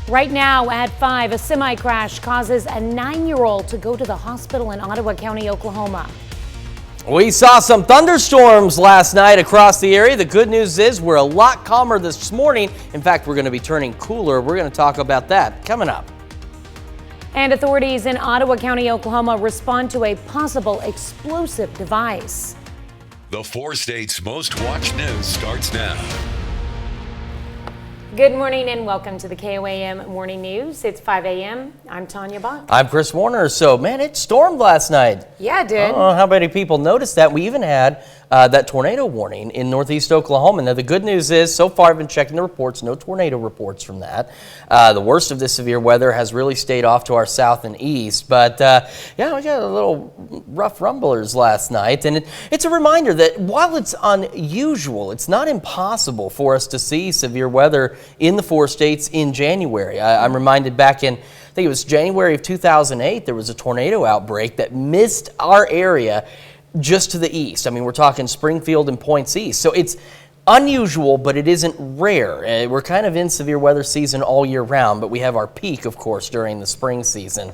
Right now at 5, a semi crash causes a 9-year-old to go to the hospital in Ottawa County, Oklahoma. We saw some thunderstorms last night across the area. The good news is we're a lot calmer this morning. In fact, we're going to be turning cooler. We're going to talk about that coming up. And authorities in Ottawa County, Oklahoma respond to a possible explosive device. The 4 states' most watched news starts now. Good morning and welcome to the KOAM Morning News. It's 5 a.m. I'm Tanya Bach. I'm Chris Warner. So, man, it stormed last night. Yeah, it did. I don't know how many people noticed that. We even had that tornado warning in northeast Oklahoma. Now, the good news is, so far I've been checking the reports, no tornado reports from that. The worst of this severe weather has really stayed off to our south and east. But, yeah, we got a little rough rumblers last night. And it's a reminder that while it's unusual, it's not impossible for us to see severe weather in the 4 states in January. I'm reminded back in, I think it was January of 2008, there was a tornado outbreak that missed our area just to the east. I mean, we're talking Springfield and Points East. So it's unusual, but it isn't rare. We're kind of in severe weather season all year round, but we have our peak, of course, during the spring season.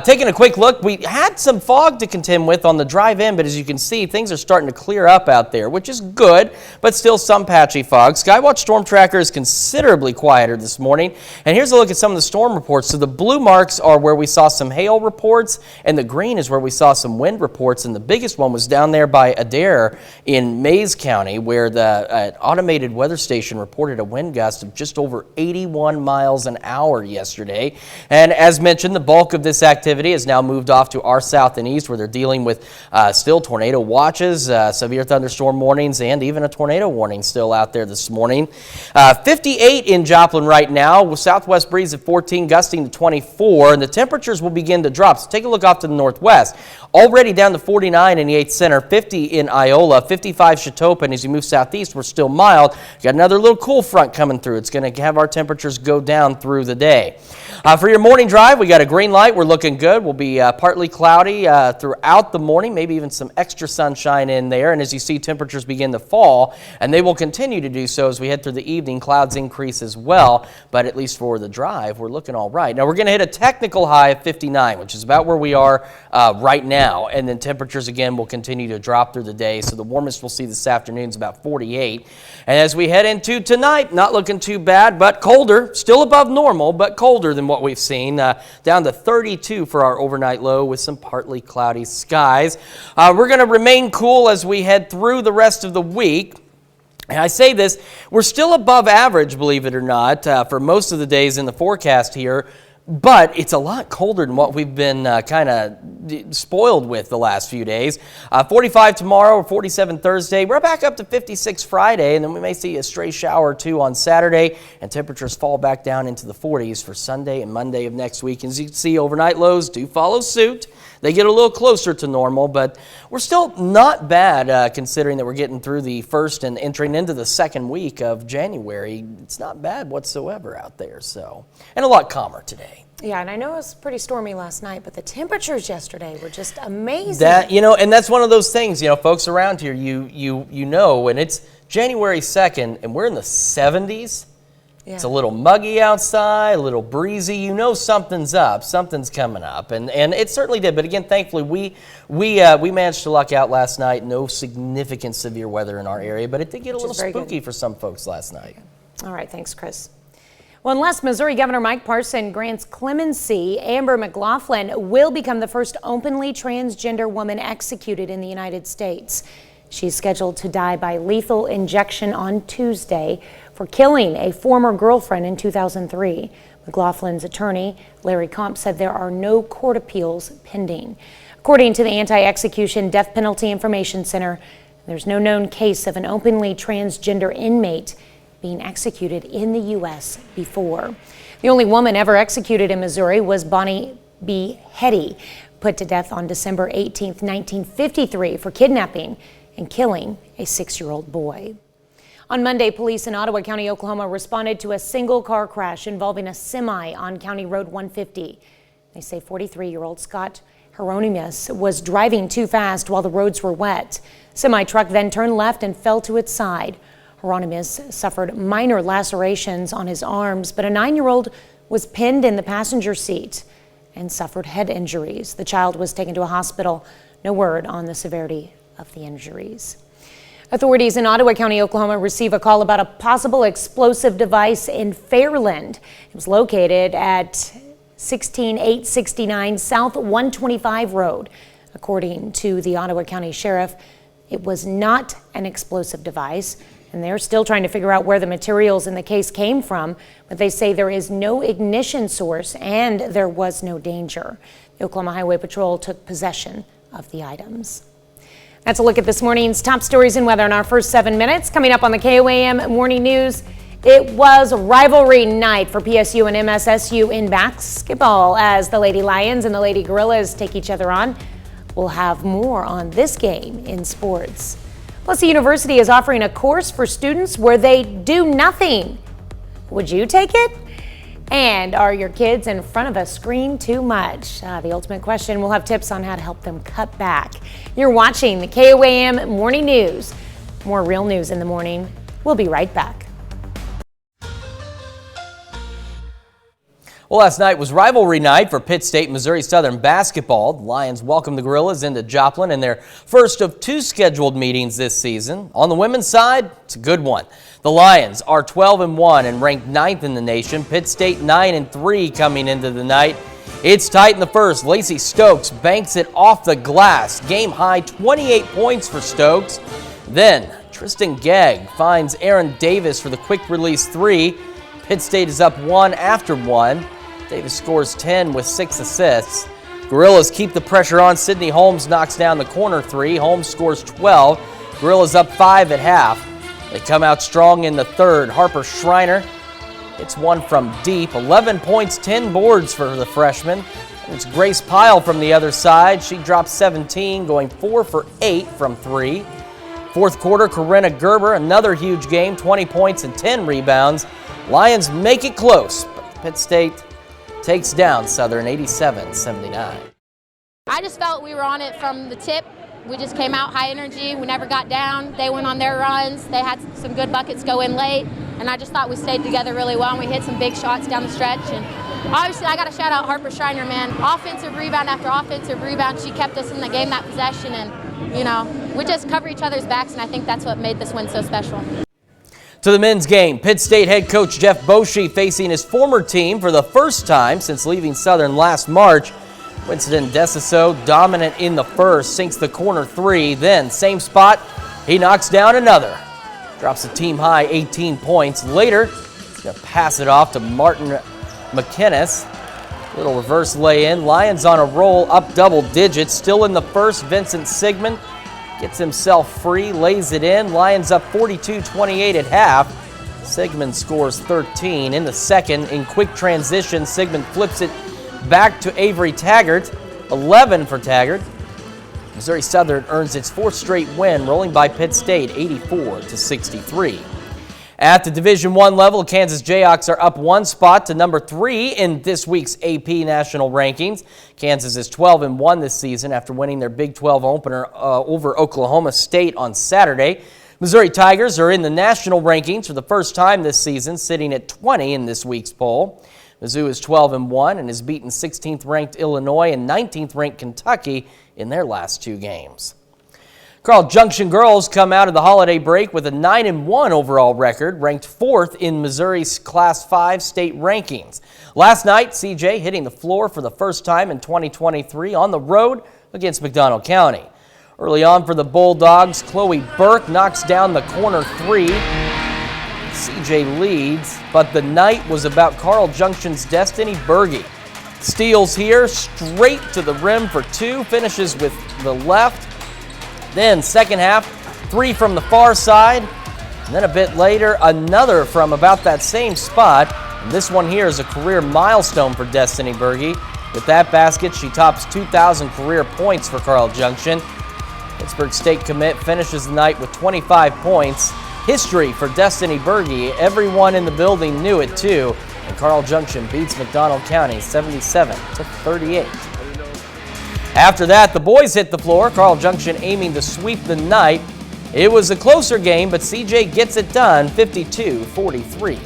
Taking a quick look, we had some fog to contend with on the drive in, but as you can see, things are starting to clear up out there, which is good, but still some patchy fog. Skywatch Storm Tracker is considerably quieter this morning, and here's a look at some of the storm reports. So the blue marks are where we saw some hail reports, and the green is where we saw some wind reports, and the biggest one was down there by Adair in Mayes County, where the automated weather station reported a wind gust of just over 81 miles an hour yesterday. And as mentioned, the bulk of this activity has now moved off to our south and east, where they're dealing with still tornado watches, severe thunderstorm warnings, and even a tornado warning still out there this morning. 58 in Joplin right now, with southwest breeze at 14, gusting to 24, and the temperatures will begin to drop. So take a look off to the northwest. Already down to 49 in the 8th Center, 50 in Iola, 55 Chatopa, and as you move southeast, we're still mild. Got another little cool front coming through. It's going to have our temperatures go down through the day. For your morning drive, we got a green light. We're looking good. We'll be partly cloudy throughout the morning, maybe even some extra sunshine in there. And as you see, temperatures begin to fall, and they will continue to do so as we head through the evening. Clouds increase as well, but at least for the drive, we're looking all right. Now, we're going to hit a technical high of 59, which is about where we are right now. And then temperatures, again, will continue to drop through the day. So the warmest we'll see this afternoon is about 48. And as we head into tonight, not looking too bad, but colder. Still above normal, but colder than what we've seen. Down to 32 for our overnight low with some partly cloudy skies. We're going to remain cool as we head through the rest of the week. And I say this, we're still above average, believe it or not, for most of the days in the forecast here. But it's a lot colder than what we've been kind of spoiled with the last few days. 45 tomorrow, 47 Thursday. We're back up to 56 Friday, and then we may see a stray shower or two on Saturday, and temperatures fall back down into the 40s for Sunday and Monday of next week. And as you can see, overnight lows do follow suit. They get a little closer to normal, but we're still not bad considering that we're getting through the first and entering into the second week of January. It's not bad whatsoever out there, so. And a lot calmer today. Yeah, and I know it was pretty stormy last night, but the temperatures yesterday were just amazing. That, and that's one of those things, folks around here, you know, when it's January 2nd and we're in the 70s, yeah. It's a little muggy outside, a little breezy. You know something's up, something's coming up, and it certainly did. But again, thankfully, we managed to luck out last night. No significant severe weather in our area, but it did get a little spooky for some folks last night. All right, thanks, Chris. Well, unless Missouri Governor Mike Parson grants clemency, Amber McLaughlin will become the first openly transgender woman executed in the United States. She's scheduled to die by lethal injection on Tuesday for killing a former girlfriend in 2003. McLaughlin's attorney, Larry Comp, said there are no court appeals pending. According to the Anti-Execution Death Penalty Information Center, there's no known case of an openly transgender inmate being executed in the U.S. before. The only woman ever executed in Missouri was Bonnie B. Hetty, put to death on December 18, 1953 for kidnapping and killing a 6-year-old boy. On Monday, police in Ottawa County, Oklahoma responded to a single car crash involving a semi on County Road 150. They say 43-year-old Scott Hieronymus was driving too fast while the roads were wet. Semi-truck then turned left and fell to its side. Hieronymus suffered minor lacerations on his arms, but a 9-year-old was pinned in the passenger seat and suffered head injuries. The child was taken to a hospital. No word on the severity of the injuries. Authorities in Ottawa County, Oklahoma, receive a call about a possible explosive device in Fairland. It was located at 16869 South 125 Road. According to the Ottawa County Sheriff, it was not an explosive device, and they're still trying to figure out where the materials in the case came from, but they say there is no ignition source and there was no danger. The Oklahoma Highway Patrol took possession of the items. That's a look at this morning's top stories and weather in our first 7 minutes. Coming up on the KOAM Morning News, it was rivalry night for PSU and MSSU in basketball as the Lady Lions and the Lady Gorillas take each other on. We'll have more on this game in sports. Plus, the university is offering a course for students where they do nothing. Would you take it? And are your kids in front of a screen too much? The ultimate question. We'll have tips on how to help them cut back. You're watching the KOAM Morning News. More real news in the morning. We'll be right back. Well, last night was rivalry night for Pitt State Missouri Southern basketball. The Lions welcomed the Gorillas into Joplin in their first of 2 scheduled meetings this season. On the women's side, it's a good one. The Lions are 12-1 and ranked 9th in the nation. Pitt State 9-3 coming into the night. It's tight in the first. Lacey Stokes banks it off the glass. Game high 28 points for Stokes. Then Tristan Gegg finds Aaron Davis for the quick release 3. Pitt State is up 1 after 1. Davis scores 10 with 6 assists. Gorillas keep the pressure on. Sydney Holmes knocks down the corner 3. Holmes scores 12. Gorillas up 5 at half. They come out strong in the third. Harper Schreiner hits one from deep. 11 points, 10 boards for the freshman. And it's Grace Pyle from the other side. She drops 17, going 4 for 8 from 3. Fourth quarter, Corinna Gerber, another huge game, 20 points and 10 rebounds. Lions make it close, but Pitt State takes down Southern 87-79. I just felt we were on it from the tip. We just came out high energy. We never got down. They went on their runs. They had some good buckets go in late, and I just thought we stayed together really well, and we hit some big shots down the stretch. And obviously, I got to shout out Harper Schreiner, man. Offensive rebound after offensive rebound. She kept us in the game, that possession, and, you know, we just cover each other's backs, and I think that's what made this win so special. To the men's game, Pitt State head coach Jeff Boschee facing his former team for the first time since leaving Southern last March. Winston Desiso, dominant in the first, sinks the corner 3. Then, same spot, he knocks down another. Drops a team high 18 points. Later, he's going to pass it off to Martin McInnes. Little reverse lay-in. Lions on a roll, up double digits. Still in the first, Vincent Sigmund gets himself free, lays it in. Lions up 42-28 at half. Sigmund scores 13. In the second, in quick transition, Sigmund flips it back to Avery Taggart, 11 for Taggart. Missouri Southern earns its 4th straight win, rolling by Pitt State 84-63. At the Division I level, Kansas Jayhawks are up 1 spot to number 3 in this week's AP national rankings. Kansas is 12-1 this season after winning their Big 12 opener over Oklahoma State on Saturday. Missouri Tigers are in the national rankings for the first time this season, sitting at 20 in this week's poll. Mizzou is 12-1 and has beaten 16th-ranked Illinois and 19th-ranked Kentucky in their last 2 games. Carl Junction girls come out of the holiday break with a 9-1 overall record, ranked 4th in Missouri's Class 5 state rankings. Last night, CJ hitting the floor for the first time in 2023 on the road against McDonald County. Early on for the Bulldogs, Chloe Burke knocks down the corner 3. CJ leads, but the night was about Carl Junction's Destiny Berge. Steals here, straight to the rim for 2, finishes with the left. Then second half, 3 from the far side. And then a bit later, another from about that same spot. And this one here is a career milestone for Destiny Berge. With that basket, she tops 2,000 career points for Carl Junction. Pittsburgh State commit finishes the night with 25 points. History for Destiny Berge. Everyone in the building knew it too. And Carl Junction beats McDonald County 77-38. After that, the boys hit the floor. Carl Junction aiming to sweep the night. It was a closer game, but CJ gets it done 52-43.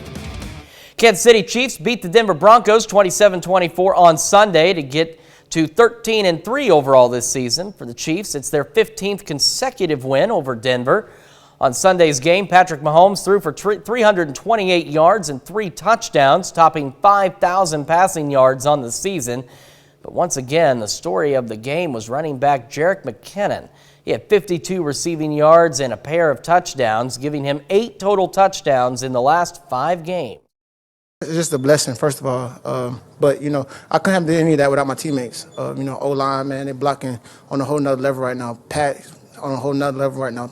Kansas City Chiefs beat the Denver Broncos 27-24 on Sunday to get to 13-3 overall this season. For the Chiefs, it's their 15th consecutive win over Denver. On Sunday's game, Patrick Mahomes threw for 328 yards and 3 touchdowns, topping 5,000 passing yards on the season. But once again, the story of the game was running back Jerick McKinnon. He had 52 receiving yards and a pair of touchdowns, giving him 8 total touchdowns in the last 5 games. It's just a blessing, first of all. But, you know, I couldn't have done any of that without my teammates. You know, O-line, man, they're blocking on a whole nother level right now. Pat on a whole nother level right now.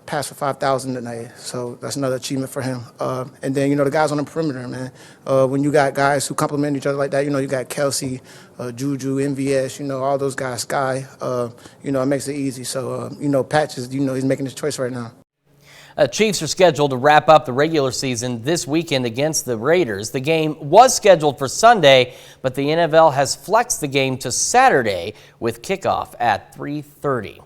Passed for 5,000 tonight, so that's another achievement for him. And then, you know, the guys on the perimeter, man. When you got guys who complement each other like that, you know, you got Kelsey, Juju, MVS, you know, all those guys, Sky, you know, it makes it easy. So, you know, Pat is, you know, he's making his choice right now. Chiefs are scheduled to wrap up the regular season this weekend against the Raiders. The game was scheduled for Sunday, but the NFL has flexed the game to Saturday with kickoff at 3:30.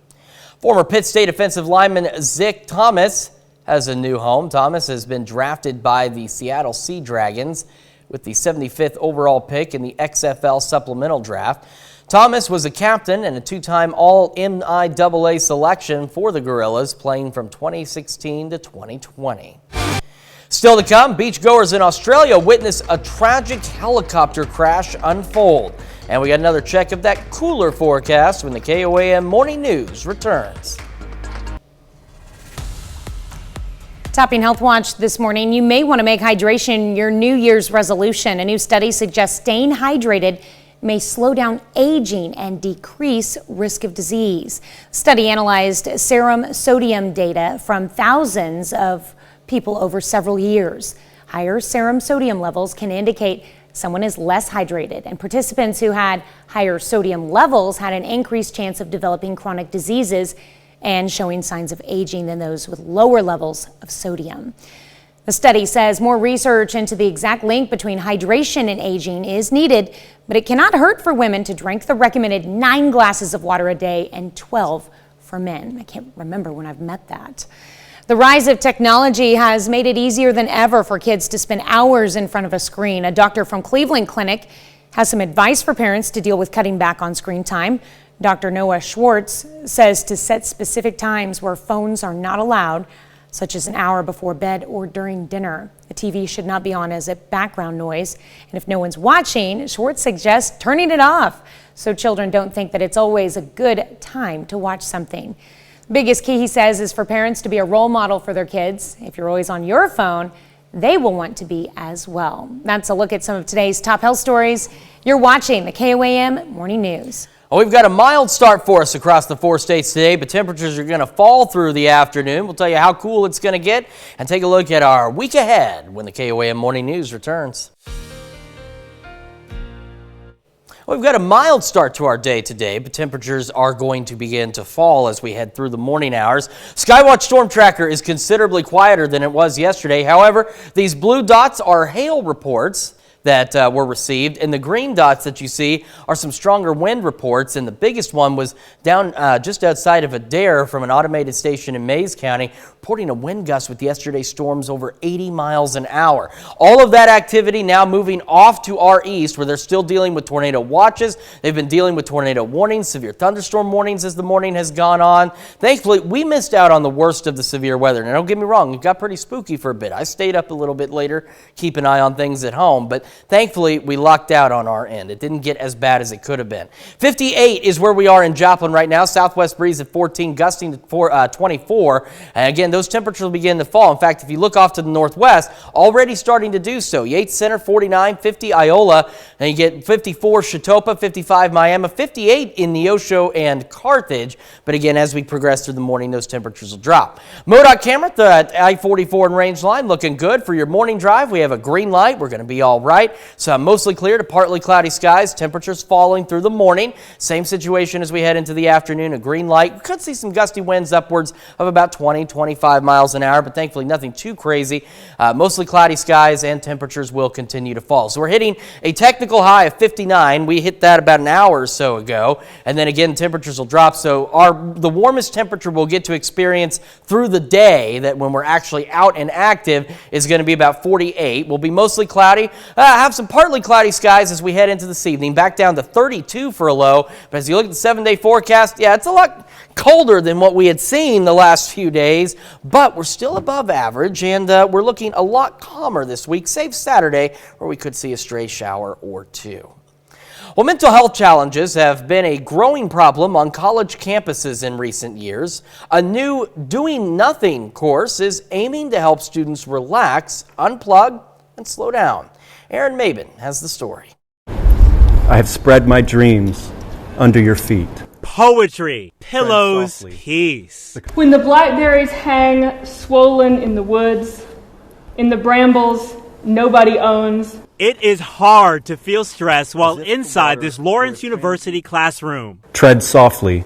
Former Pitt State offensive lineman Zick Thomas has a new home. Thomas has been drafted by the Seattle Sea Dragons with the 75th overall pick in the XFL supplemental draft. Thomas was a captain and a 2-time All-MIAA selection for the Gorillas, playing from 2016 to 2020. Still to come, beachgoers in Australia witness a tragic helicopter crash unfold. And we got another check of that cooler forecast when the KOAM Morning News returns. Topping Health Watch this morning, you may want to make hydration your New Year's resolution. A new study suggests staying hydrated may slow down aging and decrease risk of disease. The study analyzed serum sodium data from thousands of people over several years. Higher serum sodium levels can indicate someone is less hydrated, and participants who had higher sodium levels had an increased chance of developing chronic diseases and showing signs of aging than those with lower levels of sodium. The study says more research into the exact link between hydration and aging is needed, but it cannot hurt for women to drink the recommended 9 glasses of water a day and 12 for men. I can't remember when I've met that. The rise of technology has made it easier than ever for kids to spend hours in front of a screen. A doctor from Cleveland Clinic has some advice for parents to deal with cutting back on screen time. Dr. Noah Schwartz says to set specific times where phones are not allowed, such as an hour before bed or during dinner. The TV should not be on as a background noise. And if no one's watching, Schwartz suggests turning it off so children don't think that it's always a good time to watch something. Biggest key, he says, is for parents to be a role model for their kids. If you're always on your phone, they will want to be as well. That's a look at some of today's top health stories. You're watching the KOAM Morning News. Well, we've got a mild start for us across the 4 states today, but temperatures are going to fall through the afternoon. We'll tell you how cool it's going to get and take a look at our week ahead when the KOAM Morning News returns. We've got a mild start to our day today, but temperatures are going to begin to fall as we head through the morning hours. Skywatch Storm Tracker is considerably quieter than it was yesterday. However, these blue dots are hail reports that were received, and the green dots that you see are some stronger wind reports, and the biggest one was down just outside of Adair from an automated station in Mays County, reporting a wind gust with yesterday's storms over 80 miles an hour. All of that activity now moving off to our east, where they're still dealing with tornado watches. They've been dealing with tornado warnings, severe thunderstorm warnings as the morning has gone on. Thankfully, we missed out on the worst of the severe weather. Now, don't get me wrong, it got pretty spooky for a bit. I stayed up a little bit later, keep an eye on things at home, but thankfully, we lucked out on our end. It didn't get as bad as it could have been. 58 is where we are in Joplin right now. Southwest breeze at 14, gusting to 24. And again, those temperatures will begin to fall. In fact, if you look off to the northwest, already starting to do so. Yates Center, 49, 50 Iola, and you get 54 Chetopa, 55 Miami, 58 in Neosho and Carthage. But again, as we progress through the morning, those temperatures will drop. MoDOT camera at I-44 and Range Line looking good for your morning drive. We have a green light. We're going to be all right. tonight. So mostly clear to partly cloudy skies, temperatures falling through the morning. Same situation as we head into the afternoon, a green light. We could see some gusty winds upwards of about 20-25 miles an hour, but thankfully nothing too crazy. Mostly cloudy skies and temperatures will continue to fall. So we're hitting a technical high of 59. We hit that about an hour or so ago, and then again temperatures will drop. So the warmest temperature we'll get to experience through the day, that when we're actually out and active, is going to be about 48. We'll be mostly cloudy, have some partly cloudy skies as we head into this evening, back down to 32 for a low. But as you look at the 7-day forecast, yeah, it's a lot colder than what we had seen the last few days, but we're still above average, and we're looking a lot calmer this week, save Saturday, where we could see a stray shower or two. Well, mental health challenges have been a growing problem on college campuses in recent years. A new Doing Nothing course is aiming to help students relax, unplug, and slow down. Aaron Mabin has the story. I have spread my dreams under your feet. Poetry, pillows, peace. When the blackberries hang swollen in the woods, in the brambles nobody owns. It is hard to feel stress while inside this Lawrence University classroom. Tread softly,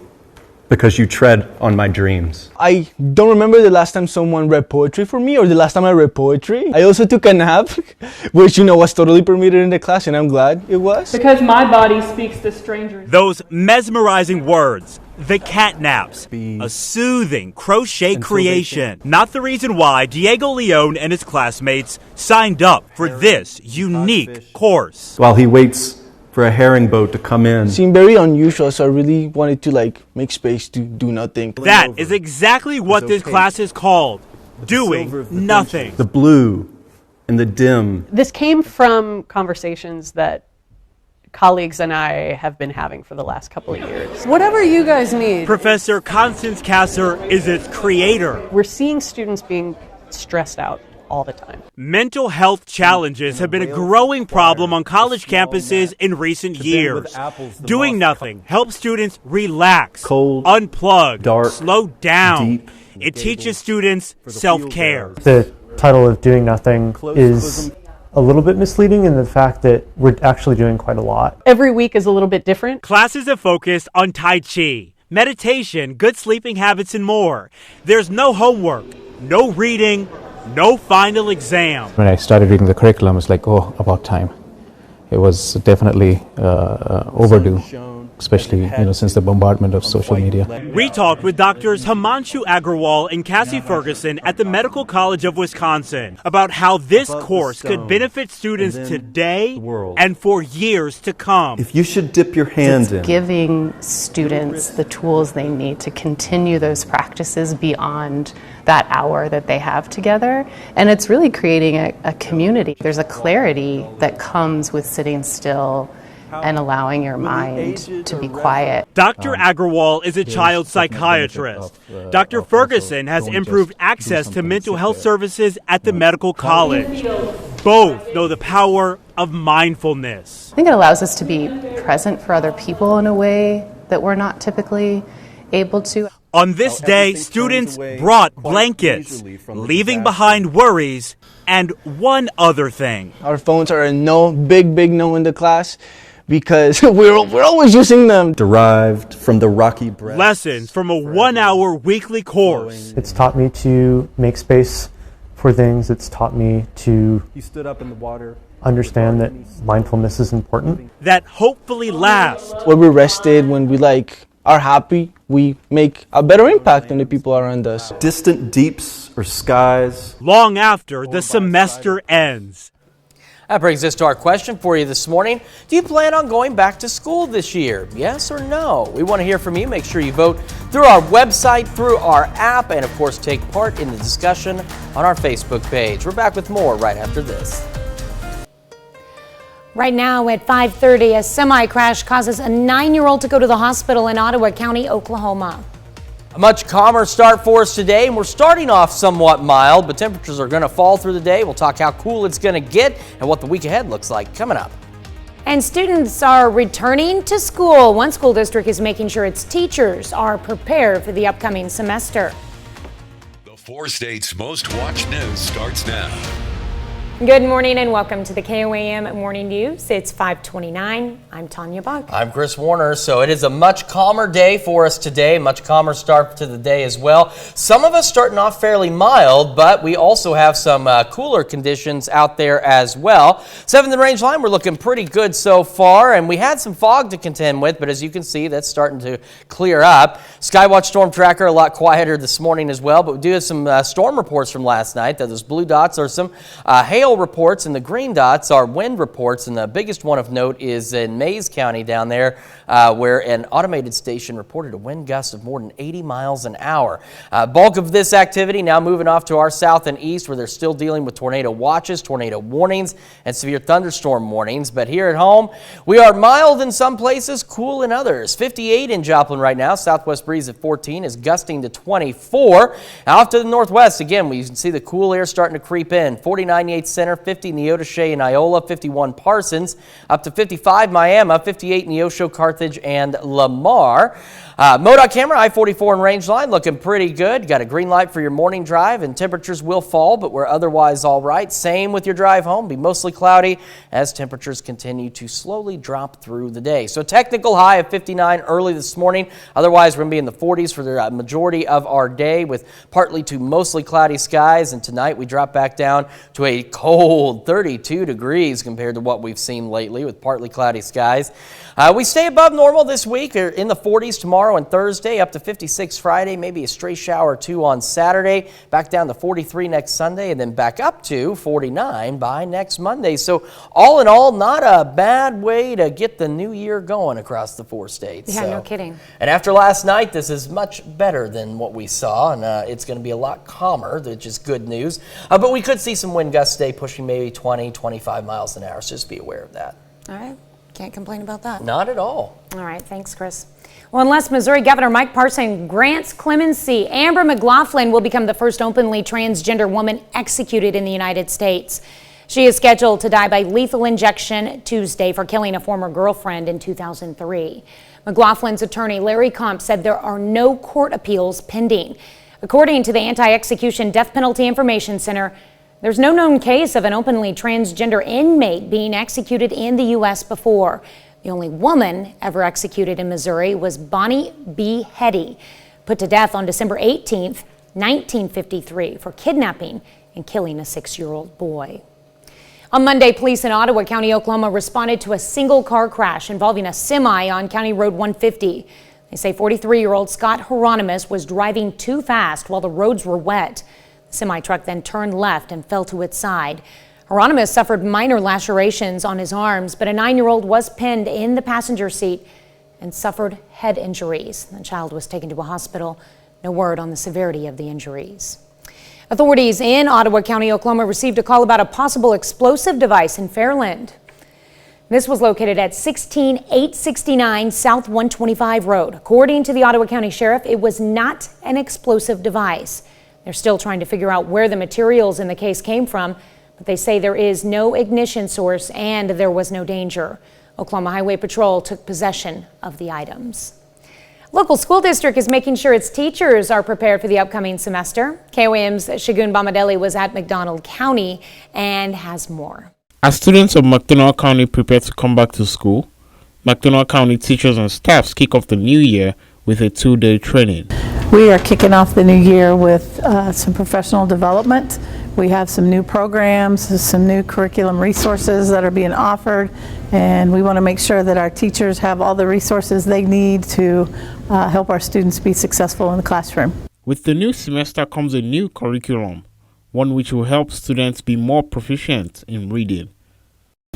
because you tread on my dreams. I don't remember the last time someone read poetry for me or the last time I read poetry. I also took a nap, which, was totally permitted in the class, and I'm glad it was. Because my body speaks to strangers. Those mesmerizing words, the catnaps, a soothing crochet creation. Not the reason why Diego Leon and his classmates signed up for this unique course. While he waits for a herring boat to come in. It seemed very unusual, so I really wanted to make space to do nothing. That is exactly what this class is called, Doing Nothing. The blue and the dim. This came from conversations that colleagues and I have been having for the last couple of years. Whatever you guys need. Professor Constance Kasser is its creator. We're seeing students being stressed out all the time. Mental health challenges have been a growing problem on college campuses in recent years. Doing Nothing helps students relax, cold, unplug, dark, slow down. Deep, it teaches students self-care. The title of Doing Nothing is a little bit misleading in the fact that we're actually doing quite a lot. Every week is a little bit different. Classes have focused on Tai Chi, meditation, good sleeping habits, and more. There's no homework, no reading, no final exam. When I started reading the curriculum, it's like, oh, about time. It was definitely overdue, especially since the bombardment of social media. We talked with doctors Himanshu Agrawal and Cassie Ferguson at the Medical College of Wisconsin about how this course could benefit students today and for years to come. If you should dip your hand in. Giving students the tools they need to continue those practices beyond that hour that they have together. And it's really creating a community. There's a clarity that comes with sitting still and allowing your mind to be quiet. Dr. Agrawal is a child psychiatrist. Dr. Ferguson has improved access to mental health services at the medical college. Both know the power of mindfulness. I think it allows us to be present for other people in a way that we're not typically able to. On this day, students brought blankets, leaving behind worries and one other thing. Our phones are a no, big no in the class because we're always using them. Derived from the rocky breath. Lessons from a 1-hour weekly course. It's taught me to make space for things. It's taught me to He stood up in the water. Understand that mindfulness is important. That hopefully last. When we're rested, when we are happy, we make a better impact on the people around us. Distant deeps or skies. Long after the semester ends. That brings us to our question for you this morning. Do you plan on going back to school this year? Yes or no? We want to hear from you. Make sure you vote through our website, through our app, and of course take part in the discussion on our Facebook page. We're back with more right after this. Right now at 5:30, a semi crash causes a 9-year-old to go to the hospital in Ottawa County, Oklahoma. A much calmer start for us today, and we're starting off somewhat mild, but temperatures are going to fall through the day. We'll talk how cool it's going to get and what the week ahead looks like coming up. And students are returning to school. One school district is making sure its teachers are prepared for the upcoming semester. The 4 states' most watched news starts now. Good morning and welcome to the KOAM Morning News. It's 5:29. I'm Tanya Buck. I'm Chris Warner. So it is a much calmer day for us today, much calmer start to the day as well. Some of us starting off fairly mild, but we also have some cooler conditions out there as well. 7th and Range line, we're looking pretty good so far, and we had some fog to contend with, but as you can see, that's starting to clear up. Skywatch Storm Tracker a lot quieter this morning as well, but we do have some storm reports from last night. Those blue dots are some hail reports, and the green dots are wind reports, and the biggest one of note is in Mays County down there where an automated station reported a wind gust of more than 80 miles an hour. Bulk of this activity now moving off to our south and east where they're still dealing with tornado watches, tornado warnings, and severe thunderstorm warnings. But here at home, we are mild in some places, cool in others. 58 in Joplin right now. Southwest breeze at 14 is gusting to 24. Off to the northwest, again, we can see the cool air starting to creep in. 49 Yates Center, 50 Neodesha and Iola, 51 Parsons, up to 55 Miami, 58 Neosho, Carthage, and Lamar. MoDOT camera, I-44 and Range line looking pretty good. Got a green light for your morning drive, and temperatures will fall, but we're otherwise all right. Same with your drive home. Be mostly cloudy as temperatures continue to slowly drop through the day. So technical high of 59 early this morning. Otherwise, we're going to be in the 40s for the majority of our day with partly to mostly cloudy skies. And tonight we drop back down to a cold 32 degrees compared to what we've seen lately with partly cloudy skies. We stay above normal this week, in the 40s tomorrow and Thursday, up to 56 Friday, maybe a stray shower or two on Saturday, back down to 43 next Sunday, and then back up to 49 by next Monday. So all in all, not a bad way to get the new year going across the 4 states. Yeah, no kidding. And after last night, this is much better than what we saw, and it's going to be a lot calmer, which is good news. But we could see some wind gusts today pushing maybe 20, 25 miles an hour, so just be aware of that. All right. Can't complain about that. Not at all. All right. Thanks, Chris. Well, unless Missouri Governor Mike Parson grants clemency, Amber McLaughlin will become the first openly transgender woman executed in the United States. She is scheduled to die by lethal injection Tuesday for killing a former girlfriend in 2003. McLaughlin's attorney, Larry Comp, said there are no court appeals pending. According to the Anti-Execution Death Penalty Information Center, there's no known case of an openly transgender inmate being executed in the U.S. before. The only woman ever executed in Missouri was Bonnie B. Hetty, put to death on December 18, 1953, for kidnapping and killing a 6-year-old boy. On Monday, police in Ottawa County, Oklahoma, responded to a single car crash involving a semi on County Road 150. They say 43-year-old Scott Hieronymus was driving too fast while the roads were wet. The semi-truck then turned left and fell to its side. Hieronymus suffered minor lacerations on his arms, but a 9-year-old was pinned in the passenger seat and suffered head injuries. The child was taken to a hospital. No word on the severity of the injuries. Authorities in Ottawa County, Oklahoma, received a call about a possible explosive device in Fairland. This was located at 16869 South 125 Road. According to the Ottawa County Sheriff, it was not an explosive device. They're still trying to figure out where the materials in the case came from, but they say there is no ignition source and there was no danger. Oklahoma Highway Patrol took possession of the items. Local school district is making sure its teachers are prepared for the upcoming semester. KOAM's Shagun Bamadeli was at McDonald County and has more. As students of McDonald County prepare to come back to school, McDonald County teachers and staffs kick off the new year with a 2-day training. We are kicking off the new year with some professional development. We have some new programs, some new curriculum resources that are being offered, and we want to make sure that our teachers have all the resources they need to help our students be successful in the classroom. With the new semester comes a new curriculum, one which will help students be more proficient in reading.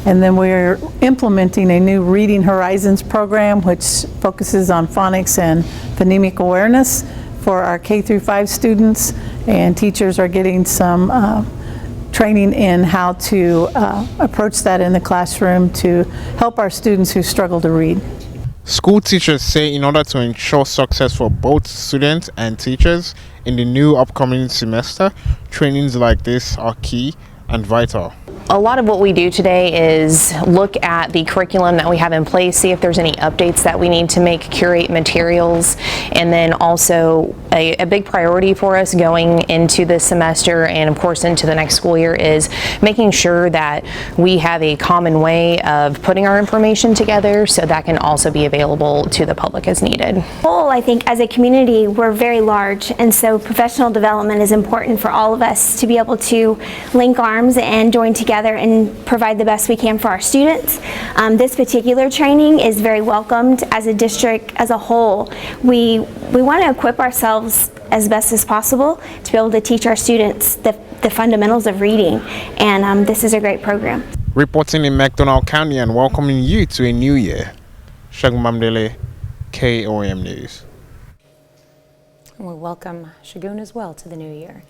And then we're implementing a new Reading Horizons program, which focuses on phonics and phonemic awareness for our K-5 students, and teachers are getting some training in how to approach that in the classroom to help our students who struggle to read. School teachers say in order to ensure success for both students and teachers in the new upcoming semester, trainings like this are key and vital. A lot of what we do today is look at the curriculum that we have in place, see if there's any updates that we need to make, curate materials, and then also a big priority for us going into this semester and of course into the next school year is making sure that we have a common way of putting our information together so that can also be available to the public as needed. Well, I think as a community we're very large, and so professional development is important for all of us to be able to link arms and join together and provide the best we can for our students. This particular training is very welcomed as a district as a whole. We want to equip ourselves as best as possible to be able to teach our students the fundamentals of reading, and this is a great program. Reporting in McDonald County and welcoming you to a new year. Shagun Mamdele, KOAM News. And we welcome Shagun as well to the new year.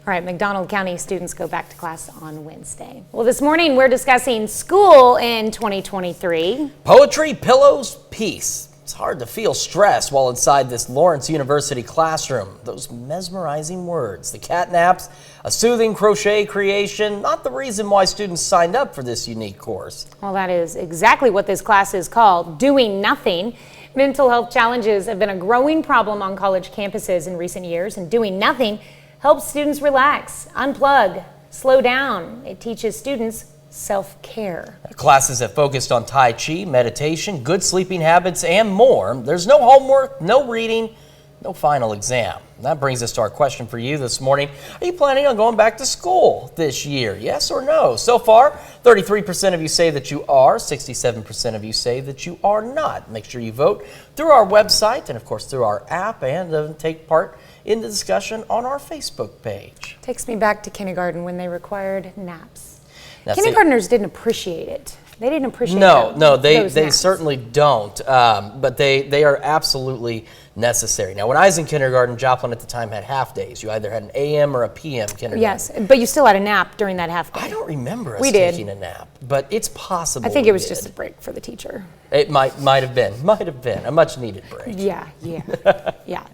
All right, McDonald County students go back to class on Wednesday. Well, this morning we're discussing school in 2023. Poetry, pillows, peace. It's hard to feel stress while inside this Lawrence University classroom. Those mesmerizing words, the catnaps, a soothing crochet creation, not the reason why students signed up for this unique course. Well, that is exactly what this class is called, doing nothing. Mental health challenges have been a growing problem on college campuses in recent years, and doing nothing helps students relax, unplug, slow down. It teaches students self-care. Classes have focused on Tai Chi, meditation, good sleeping habits, and more. There's no homework, no reading, no final exam. That brings us to our question for you this morning. Are you planning on going back to school this year? Yes or no? So far, 33% of you say that you are, 67% of you say that you are not. Make sure you vote through our website and, of course, through our app, and take part in the discussion on our Facebook page. Takes me back to kindergarten when they required naps. Now, Kindergartners didn't appreciate it. They didn't appreciate they certainly don't, but they are absolutely necessary. Now, when I was in kindergarten, Joplin at the time had half days. You either had an AM or a PM kindergarten. Yes, but you still had a nap during that half day. I don't remember us taking a nap, but it's possible. I think it was just a break for the teacher. It might have been a much needed break. Yeah, yeah.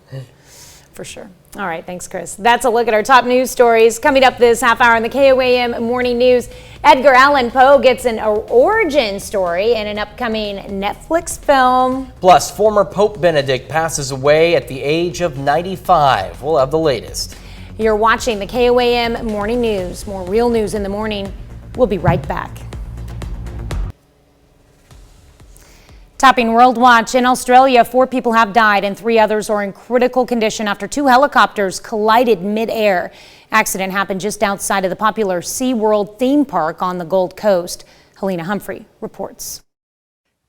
For sure. All right, thanks, Chris. That's a look at our top news stories. Coming up this half hour in the KOAM Morning News, Edgar Allan Poe gets an origin story in an upcoming Netflix film. Plus, former Pope Benedict passes away at the age of 95. We'll have the latest. You're watching the KOAM Morning News. More real news in the morning. We'll be right back. Topping World Watch, in Australia, 4 people have died and 3 others are in critical condition after 2 helicopters collided mid-air. Accident happened just outside of the popular SeaWorld theme park on the Gold Coast. Helena Humphrey reports.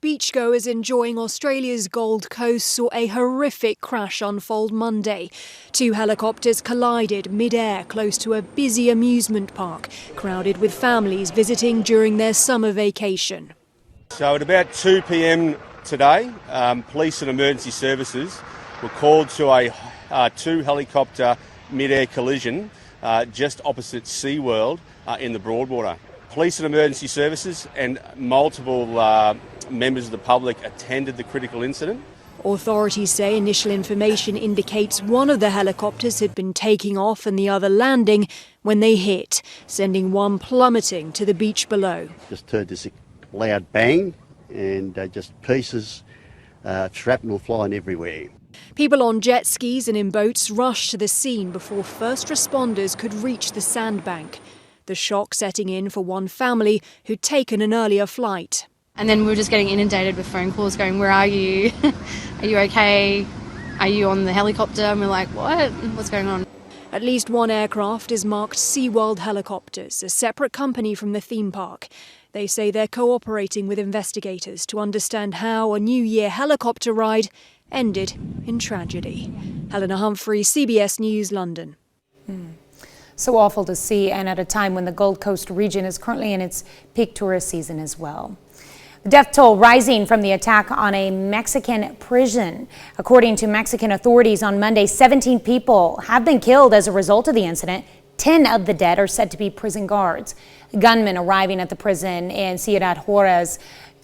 Beachgoers enjoying Australia's Gold Coast saw a horrific crash unfold Monday. 2 helicopters collided mid-air close to a busy amusement park, crowded with families visiting during their summer vacation. So at about 2 p.m. today, police and emergency services were called to a 2 helicopter mid-air collision just opposite SeaWorld in the Broadwater. Police and emergency services and multiple members of the public attended the critical incident. Authorities say initial information indicates one of the helicopters had been taking off and the other landing when they hit, sending one plummeting to the beach below. Just heard this loud bang and just pieces, shrapnel flying everywhere. People on jet skis and in boats rushed to the scene before first responders could reach the sandbank. The shock setting in for one family who'd taken an earlier flight. And then we were just getting inundated with phone calls going, "Where are you? Are you okay? Are you on the helicopter?" And we're like, "What? What's going on?" At least one aircraft is marked SeaWorld Helicopters, a separate company from the theme park. They say they're cooperating with investigators to understand how a New Year helicopter ride ended in tragedy. Helena Humphrey, CBS News, London. So awful to see, and at a time when the Gold Coast region is currently in its peak tourist season as well. The death toll rising from the attack on a Mexican prison. According to Mexican authorities on Monday, 17 people have been killed as a result of the incident. 10 of the dead are said to be prison guards. Gunmen arriving at the prison in Ciudad Juarez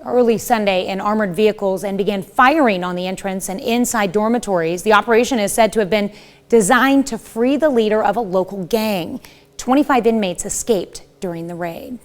early Sunday in armored vehicles and began firing on the entrance and inside dormitories. The operation is said to have been designed to free the leader of a local gang. 25 inmates escaped during the raid.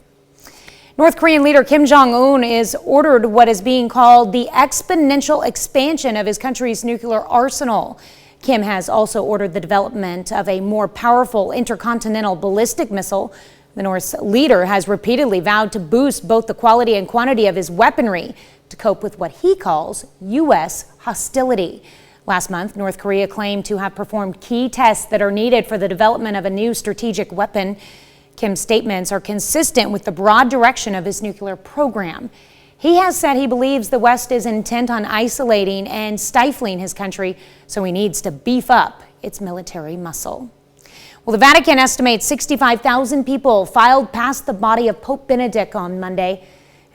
North Korean leader Kim Jong-un is ordered what is being called the exponential expansion of his country's nuclear arsenal. Kim has also ordered the development of a more powerful intercontinental ballistic missile. The North's leader has repeatedly vowed to boost both the quality and quantity of his weaponry to cope with what he calls U.S. hostility. Last month, North Korea claimed to have performed key tests that are needed for the development of a new strategic weapon. Kim's statements are consistent with the broad direction of his nuclear program. He has said he believes the West is intent on isolating and stifling his country, so he needs to beef up its military muscle. Well, the Vatican estimates 65,000 people filed past the body of Pope Benedict on Monday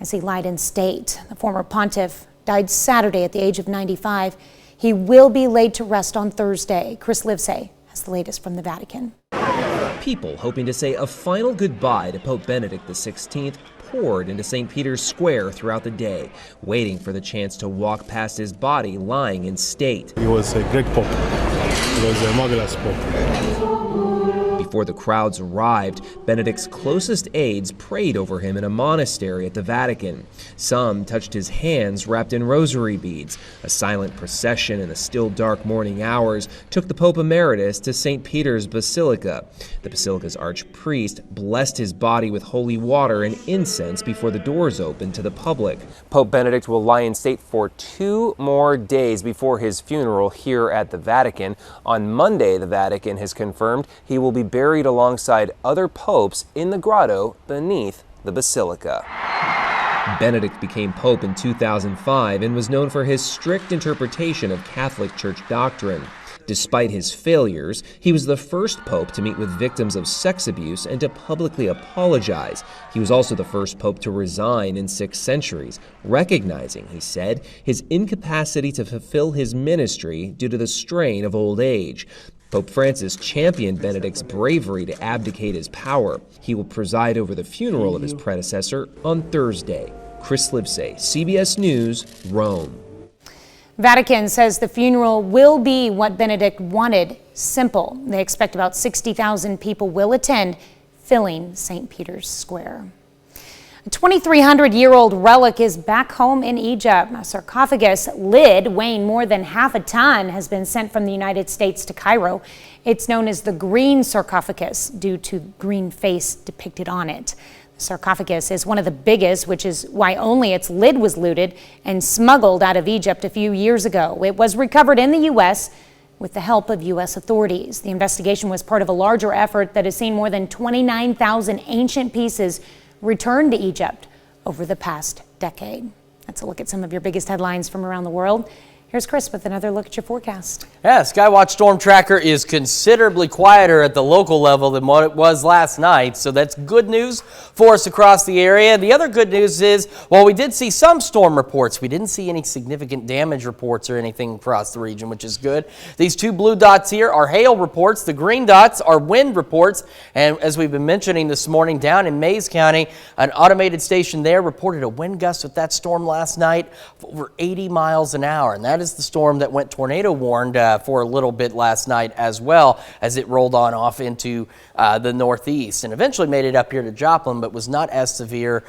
as he lied in state. The former pontiff died Saturday at the age of 95. He will be laid to rest on Thursday. Chris Livesay has the latest from the Vatican. People hoping to say a final goodbye to Pope Benedict XVI poured into St. Peter's Square throughout the day, waiting for the chance to walk past his body lying in state. He was a great pope. He was a marvelous pope. Before the crowds arrived, Benedict's closest aides prayed over him in a monastery at the Vatican. Some touched his hands wrapped in rosary beads. A silent procession in the still dark morning hours took the Pope Emeritus to St. Peter's Basilica. The basilica's archpriest blessed his body with holy water and incense before the doors opened to the public. Pope Benedict will lie in state for 2 more days before his funeral here at the Vatican. On Monday, the Vatican has confirmed he will be buried alongside other popes in the grotto beneath the basilica. Benedict became pope in 2005 and was known for his strict interpretation of Catholic Church doctrine. Despite his failures, he was the first pope to meet with victims of sex abuse and to publicly apologize. He was also the first pope to resign in 6 centuries, recognizing, he said, his incapacity to fulfill his ministry due to the strain of old age. Pope Francis championed Benedict's bravery to abdicate his power. He will preside over the funeral of his predecessor on Thursday. Chris Livesay, CBS News, Rome. Vatican says the funeral will be what Benedict wanted, simple. They expect about 60,000 people will attend, filling St. Peter's Square. A 2,300-year-old relic is back home in Egypt. A sarcophagus lid weighing more than half a ton has been sent from the United States to Cairo. It's known as the green sarcophagus due to green face depicted on it. The sarcophagus is one of the biggest, which is why only its lid was looted and smuggled out of Egypt a few years ago. It was recovered in the U.S. with the help of U.S. authorities. The investigation was part of a larger effort that has seen more than 29,000 ancient pieces returned to Egypt over the past decade. That's a look at some of your biggest headlines from around the world. Here's Chris with another look at your forecast. Yeah, Skywatch Storm Tracker is considerably quieter at the local level than what it was last night, so that's good news for us across the area. The other good news is, while we did see some storm reports, we didn't see any significant damage reports or anything across the region, which is good. These 2 blue dots here are hail reports. The green dots are wind reports, and as we've been mentioning this morning, down in Mayes County, an automated station there reported a wind gust with that storm last night of over 80 miles an hour, and that is the storm that went tornado warned for a little bit last night as well, as it rolled on off into the northeast and eventually made it up here to Joplin, but was not as severe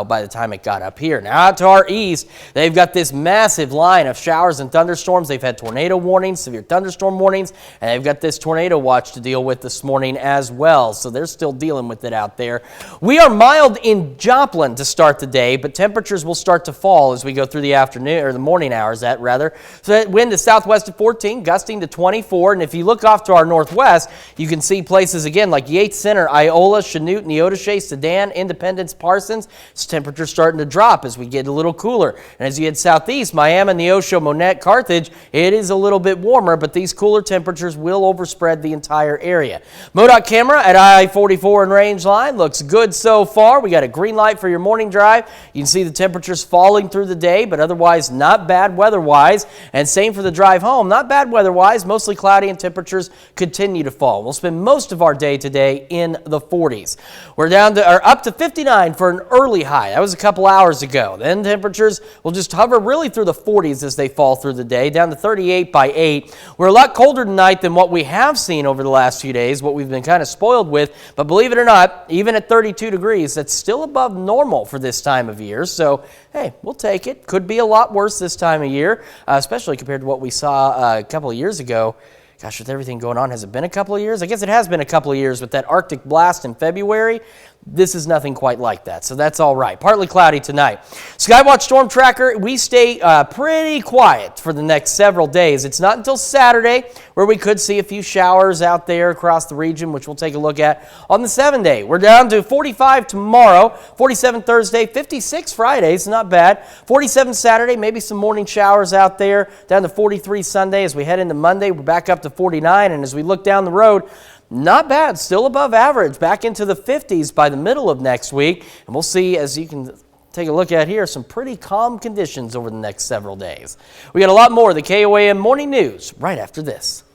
by the time it got up here. Now out to our east, they've got this massive line of showers and thunderstorms. They've had tornado warnings, severe thunderstorm warnings, and they've got this tornado watch to deal with this morning as well. So they're still dealing with it out there. We are mild in Joplin to start the day, but temperatures will start to fall as we go through the afternoon, or the morning hours rather. So that wind is southwest at 14, gusting to 24. And if you look off to our northwest, you can see places again like Yates Center, Iola, Chanute, Neodesha, Sedan, Independence, Parsons. It's temperature starting to drop as we get a little cooler. And as you head southeast, Miami, Neosho, Monette, Carthage, it is a little bit warmer, but these cooler temperatures will overspread the entire area. MoDOT camera at I-44 and Range Line looks good so far. We got a green light for your morning drive. You can see the temperatures falling through the day, but otherwise not bad weather-wise. And same for the drive home. Not bad weather-wise, mostly cloudy, and temperatures continue to fall. We'll spend most of our day today in the 40s. We're down to up to 59 for an early high. That was a couple hours ago. Then temperatures will just hover really through the 40s as they fall through the day, down to 38 by 8. We're a lot colder tonight than what we have seen over the last few days, what we've been kind of spoiled with. But believe it or not, even at 32 degrees, that's still above normal for this time of year. So, hey, we'll take it. Could be a lot worse this time of year, especially compared to what we saw a couple of years ago. gosh, with everything going on, has it been a couple of years? I guess it has been a couple of years with that Arctic blast in February. This is nothing quite like that, so that's all right. Partly cloudy tonight. Skywatch Storm Tracker, we stay pretty quiet for the next several days. It's not until Saturday where we could see a few showers out there across the region, which we'll take a look at on the 7-day. We're down to 45 tomorrow, 47 Thursday, 56 Friday. It's not bad. 47 Saturday, maybe some morning showers out there. Down to 43 Sunday. As we head into Monday, we're back up to 49. And as we look down the road, not bad, still above average, back into the 50s by the middle of next week. And we'll see, as you can take a look at here, some pretty calm conditions over the next several days. We got a lot more of the KOAM Morning News right after this.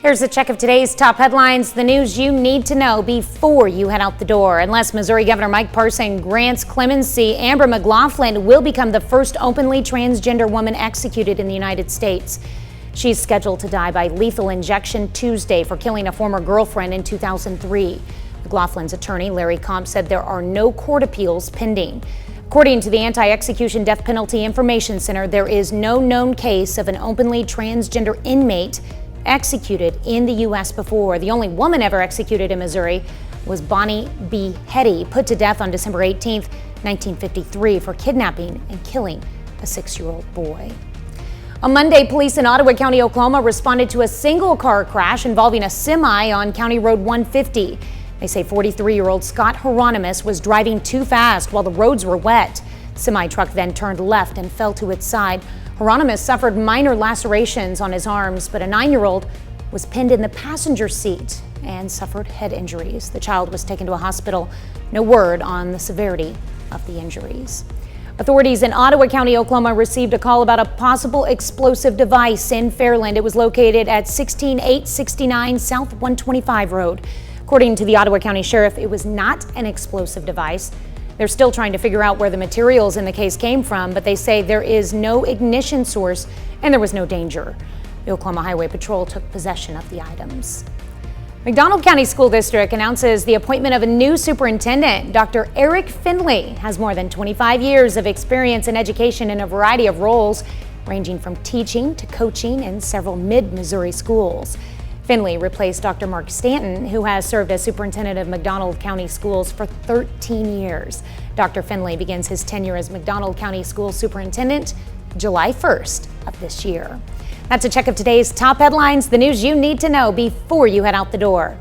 Here's a check of today's top headlines, the news you need to know before you head out the door. Unless Missouri Governor Mike Parson grants clemency, Amber McLaughlin will become the first openly transgender woman executed in the United States. She's scheduled to die by lethal injection Tuesday for killing a former girlfriend in 2003. McLaughlin's attorney, Larry Comp, said there are no court appeals pending. According to the Anti-Execution Death Penalty Information Center, there is no known case of an openly transgender inmate executed in the U.S. before. The only woman ever executed in Missouri was Bonnie B. Hetty, put to death on December 18, 1953 for kidnapping and killing a 6-year-old boy. On Monday, police in Ottawa County, Oklahoma responded to a single-car crash involving a semi on County Road 150. They say 43-year-old Scott Hieronymus was driving too fast while the roads were wet. The semi-truck then turned left and fell to its side. Hieronymus suffered minor lacerations on his arms, but a 9-year-old was pinned in the passenger seat and suffered head injuries. The child was taken to a hospital. No word on the severity of the injuries. Authorities in Ottawa County, Oklahoma received a call about a possible explosive device in Fairland. It was located at 16869 South 125 Road. According to the Ottawa County Sheriff, it was not an explosive device. They're still trying to figure out where the materials in the case came from, but they say there is no ignition source and there was no danger. The Oklahoma Highway Patrol took possession of the items. McDonald County School District announces the appointment of a new superintendent. Dr. Eric Finley has more than 25 years of experience in education in a variety of roles, ranging from teaching to coaching in several mid-Missouri schools. Finley replaced Dr. Mark Stanton, who has served as superintendent of McDonald County Schools for 13 years. Dr. Finley begins his tenure as McDonald County School Superintendent July 1st of this year. That's a check of today's top headlines, the news you need to know before you head out the door.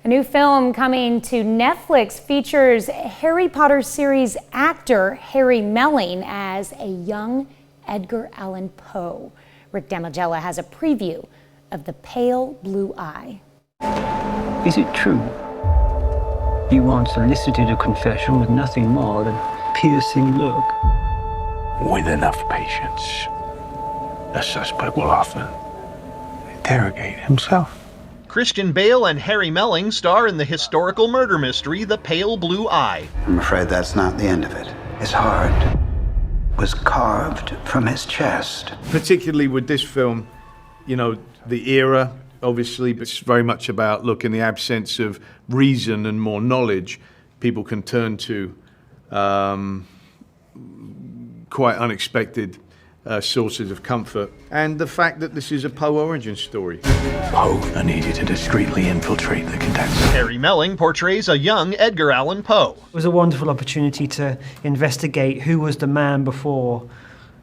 A new film coming to Netflix features Harry Potter series actor Harry Melling as a young Edgar Allan Poe. Rick Damagella has a preview of The Pale Blue Eye. Is it true? You once elicited a confession with nothing more than a piercing look. With enough patience, the suspect will often interrogate himself. Christian Bale and Harry Melling star in the historical murder mystery The Pale Blue Eye. I'm afraid that's not the end of it. His heart was carved from his chest. Particularly with this film, you know, the era, obviously, but it's very much about, look, in the absence of reason and more knowledge, people can turn to quite unexpected sources of comfort. And the fact that this is a Poe origin story. Poe needed to discreetly infiltrate the condenser. Harry Melling portrays a young Edgar Allan Poe. It was a wonderful opportunity to investigate who was the man before,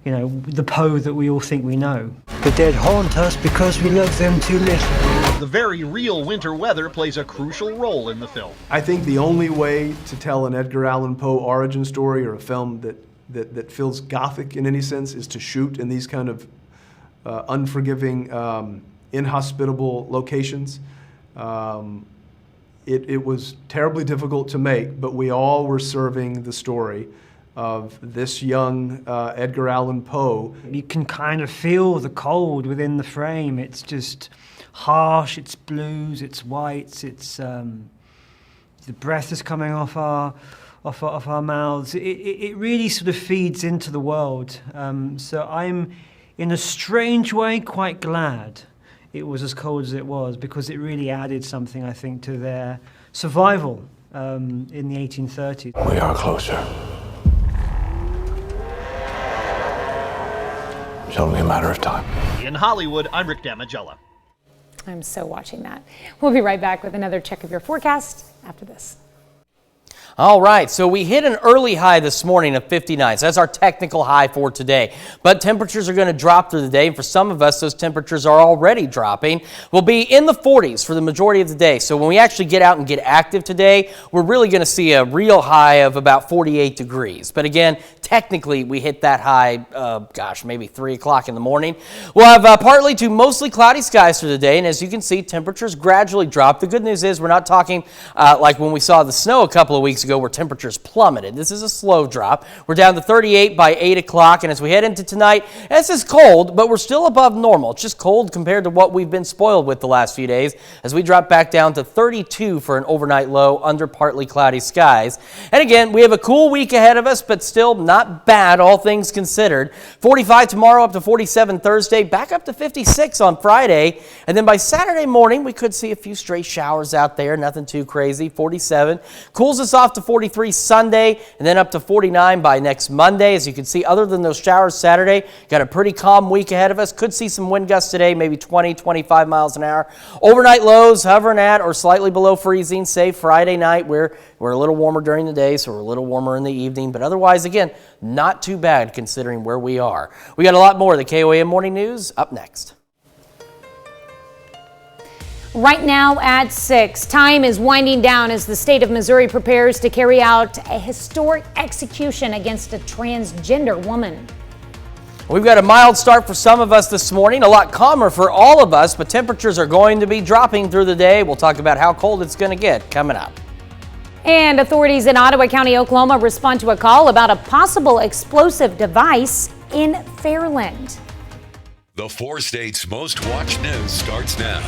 you know, the Poe that we all think we know. The dead haunt us because we love them too little. The very real winter weather plays a crucial role in the film. I think the only way to tell an Edgar Allan Poe origin story, or a film that feels gothic in any sense, is to shoot in these kind of unforgiving, inhospitable locations. It was terribly difficult to make, but we all were serving the story of this young Edgar Allan Poe. You can kind of feel the cold within the frame. It's just harsh, it's blues, it's whites, it's the breath is coming off our mouths. It really sort of feeds into the world. So I'm, in a strange way, quite glad it was as cold as it was, because it really added something, I think, to their survival in the 1830s. We are closer. It's only a matter of time. In Hollywood, I'm Rick Damagella. I'm so watching that. We'll be right back with another check of your forecast after this. All right, so we hit an early high this morning of 59. So that's our technical high for today. But temperatures are going to drop through the day. And for some of us, those temperatures are already dropping. We'll be in the 40s for the majority of the day. So when we actually get out and get active today, we're really going to see a real high of about 48 degrees. But again, technically, we hit that high, maybe 3 o'clock in the morning. We'll have partly to mostly cloudy skies for the day. And as you can see, temperatures gradually drop. The good news is we're not talking like when we saw the snow a couple of weeks ago where temperatures plummeted. This is a slow drop. We're down to 38 by 8 o'clock, and as we head into tonight, this is cold, but we're still above normal. It's just cold compared to what we've been spoiled with the last few days as we drop back down to 32 for an overnight low under partly cloudy skies. And again, we have a cool week ahead of us, but still not bad, all things considered. 45 tomorrow, up to 47 Thursday, back up to 56 on Friday, and then by Saturday morning, we could see a few stray showers out there, nothing too crazy. 47 cools us off to 43 Sunday, and then up to 49 by next Monday. As you can see, other than those showers Saturday, got a pretty calm week ahead of us. Could see some wind gusts today, maybe 20, 25 miles an hour. Overnight lows hovering at or slightly below freezing, say Friday night. We're a little warmer during the day, so we're a little warmer in the evening. But otherwise, again, not too bad considering where we are. We got a lot more of the KOAM Morning News up next. Right now at 6, time is winding down as the state of Missouri prepares to carry out a historic execution against a transgender woman. We've got a mild start for some of us this morning, a lot calmer for all of us, but temperatures are going to be dropping through the day. We'll talk about how cold it's going to get coming up. And authorities in Ottawa County, Oklahoma respond to a call about a possible explosive device in Fairland. The 4 states' most watched news starts now.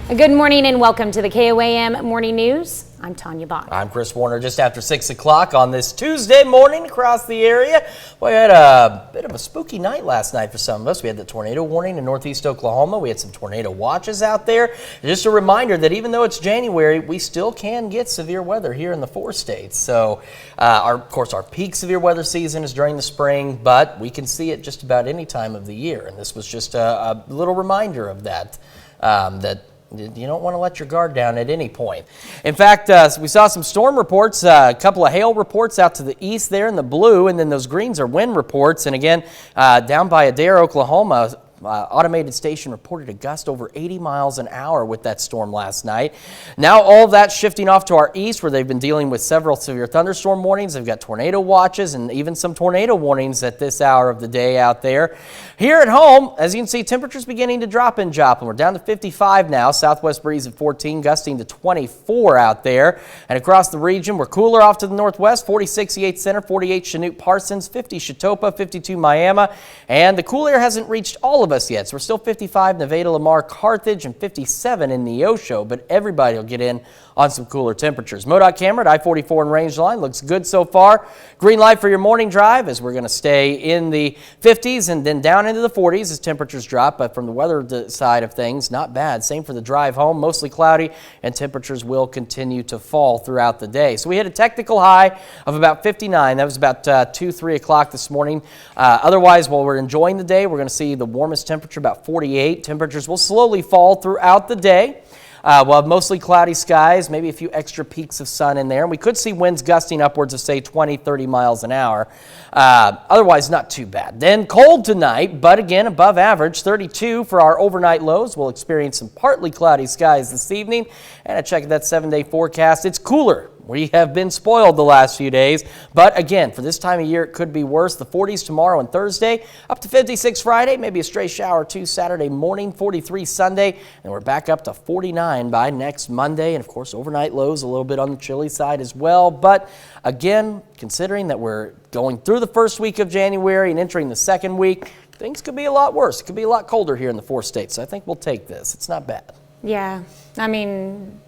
Good morning and welcome to the KOAM Morning News. I'm Tanya Bach. I'm Chris Warner. Just after 6 o'clock on this Tuesday morning across the area. We had a bit of a spooky night last night for some of us. We had the tornado warning in northeast Oklahoma. We had some tornado watches out there. Just a reminder that even though it's January, we still can get severe weather here in the 4 states. So, of course, our peak severe weather season is during the spring, but we can see it just about any time of the year. And this was just a little reminder of that, that you don't want to let your guard down at any point. In fact, we saw some storm reports, a couple of hail reports out to the east there in the blue, and then those greens are wind reports. And again, down by Adair, Oklahoma, automated station reported a gust over 80 miles an hour with that storm last night. Now all of that's shifting off to our east where they've been dealing with several severe thunderstorm warnings. They've got tornado watches and even some tornado warnings at this hour of the day out there. Here at home, as you can see, temperatures beginning to drop in Joplin. We're down to 55 now. Southwest breeze at 14, gusting to 24 out there. And across the region, we're cooler off to the northwest, 46 Yates Center, 48 Chanute Parsons, 50 Chitopa, 52 Miami. And the cool air hasn't reached all of us yet. So we're still 55 Nevada, Lamar, Carthage, and 57 in Neosho, but everybody will get in on some cooler temperatures. MoDOT camera at I-44 and Rangeline looks good so far. Green light for your morning drive as we're going to stay in the 50s and then down into the 40s as temperatures drop. But from the weather side of things, not bad. Same for the drive home, mostly cloudy, and temperatures will continue to fall throughout the day. So we hit a technical high of about 59. That was about 2, 3 o'clock this morning. Otherwise, while we're enjoying the day, we're going to see the warmest temperature about 48. Temperatures will slowly fall throughout the day. We'll have mostly cloudy skies, maybe a few extra peaks of sun in there. And we could see winds gusting upwards of, say, 20, 30 miles an hour. Otherwise, not too bad. Then cold tonight, but again, above average, 32 for our overnight lows. We'll experience some partly cloudy skies this evening. And I checked that 7-day forecast. It's cooler. We have been spoiled the last few days, but again, for this time of year, it could be worse. The 40s tomorrow and Thursday, up to 56 Friday, maybe a stray shower or two Saturday morning, 43 Sunday, and we're back up to 49 by next Monday. And of course, overnight lows a little bit on the chilly side as well. But again, considering that we're going through the first week of January and entering the second week, things could be a lot worse. It could be a lot colder here in the 4 states. So I think we'll take this. It's not bad. Yeah, I mean,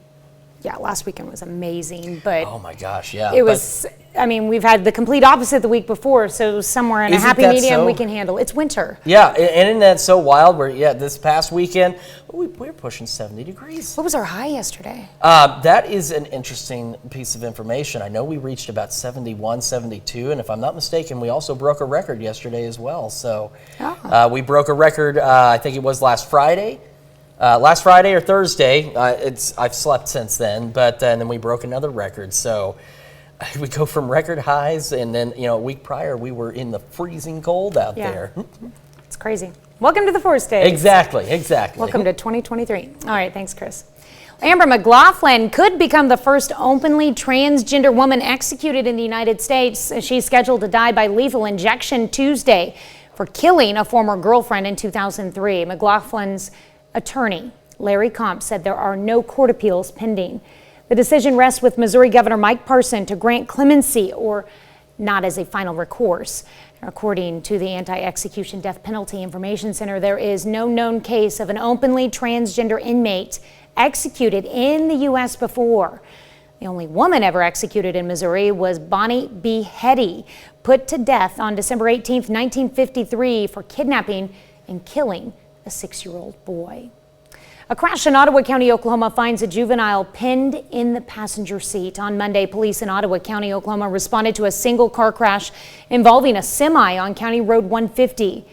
yeah, last weekend was amazing, but oh my gosh, yeah, it was I mean, we've had the complete opposite the week before, so somewhere in a happy medium we can handle. It's winter. Yeah, and isn't that so wild? This past weekend, we were pushing 70 degrees. What was our high yesterday? That is an interesting piece of information. I know we reached about 71, 72, and if I'm not mistaken, we also broke a record yesterday as well. So we broke a record, I think it was last Friday or Thursday. I've slept since then, but then we broke another record. So we go from record highs, and then a week prior we were in the freezing cold out there. It's crazy. Welcome to the Forest Days. Exactly. Welcome to 2023. All right, thanks, Chris. Amber McLaughlin could become the first openly transgender woman executed in the United States. She's scheduled to die by lethal injection Tuesday for killing a former girlfriend in 2003. McLaughlin's attorney, Larry Comp, said there are no court appeals pending. The decision rests with Missouri Governor Mike Parson to grant clemency or not as a final recourse. According to the Anti-Execution Death Penalty Information Center, there is no known case of an openly transgender inmate executed in the U.S. before. The only woman ever executed in Missouri was Bonnie B. Hetty, put to death on December 18, 1953 for kidnapping and killing a 6-year-old boy. A crash in Ottawa County, Oklahoma finds a juvenile pinned in the passenger seat. On Monday, police in Ottawa County, Oklahoma responded to a single car crash involving a semi on County Road 150.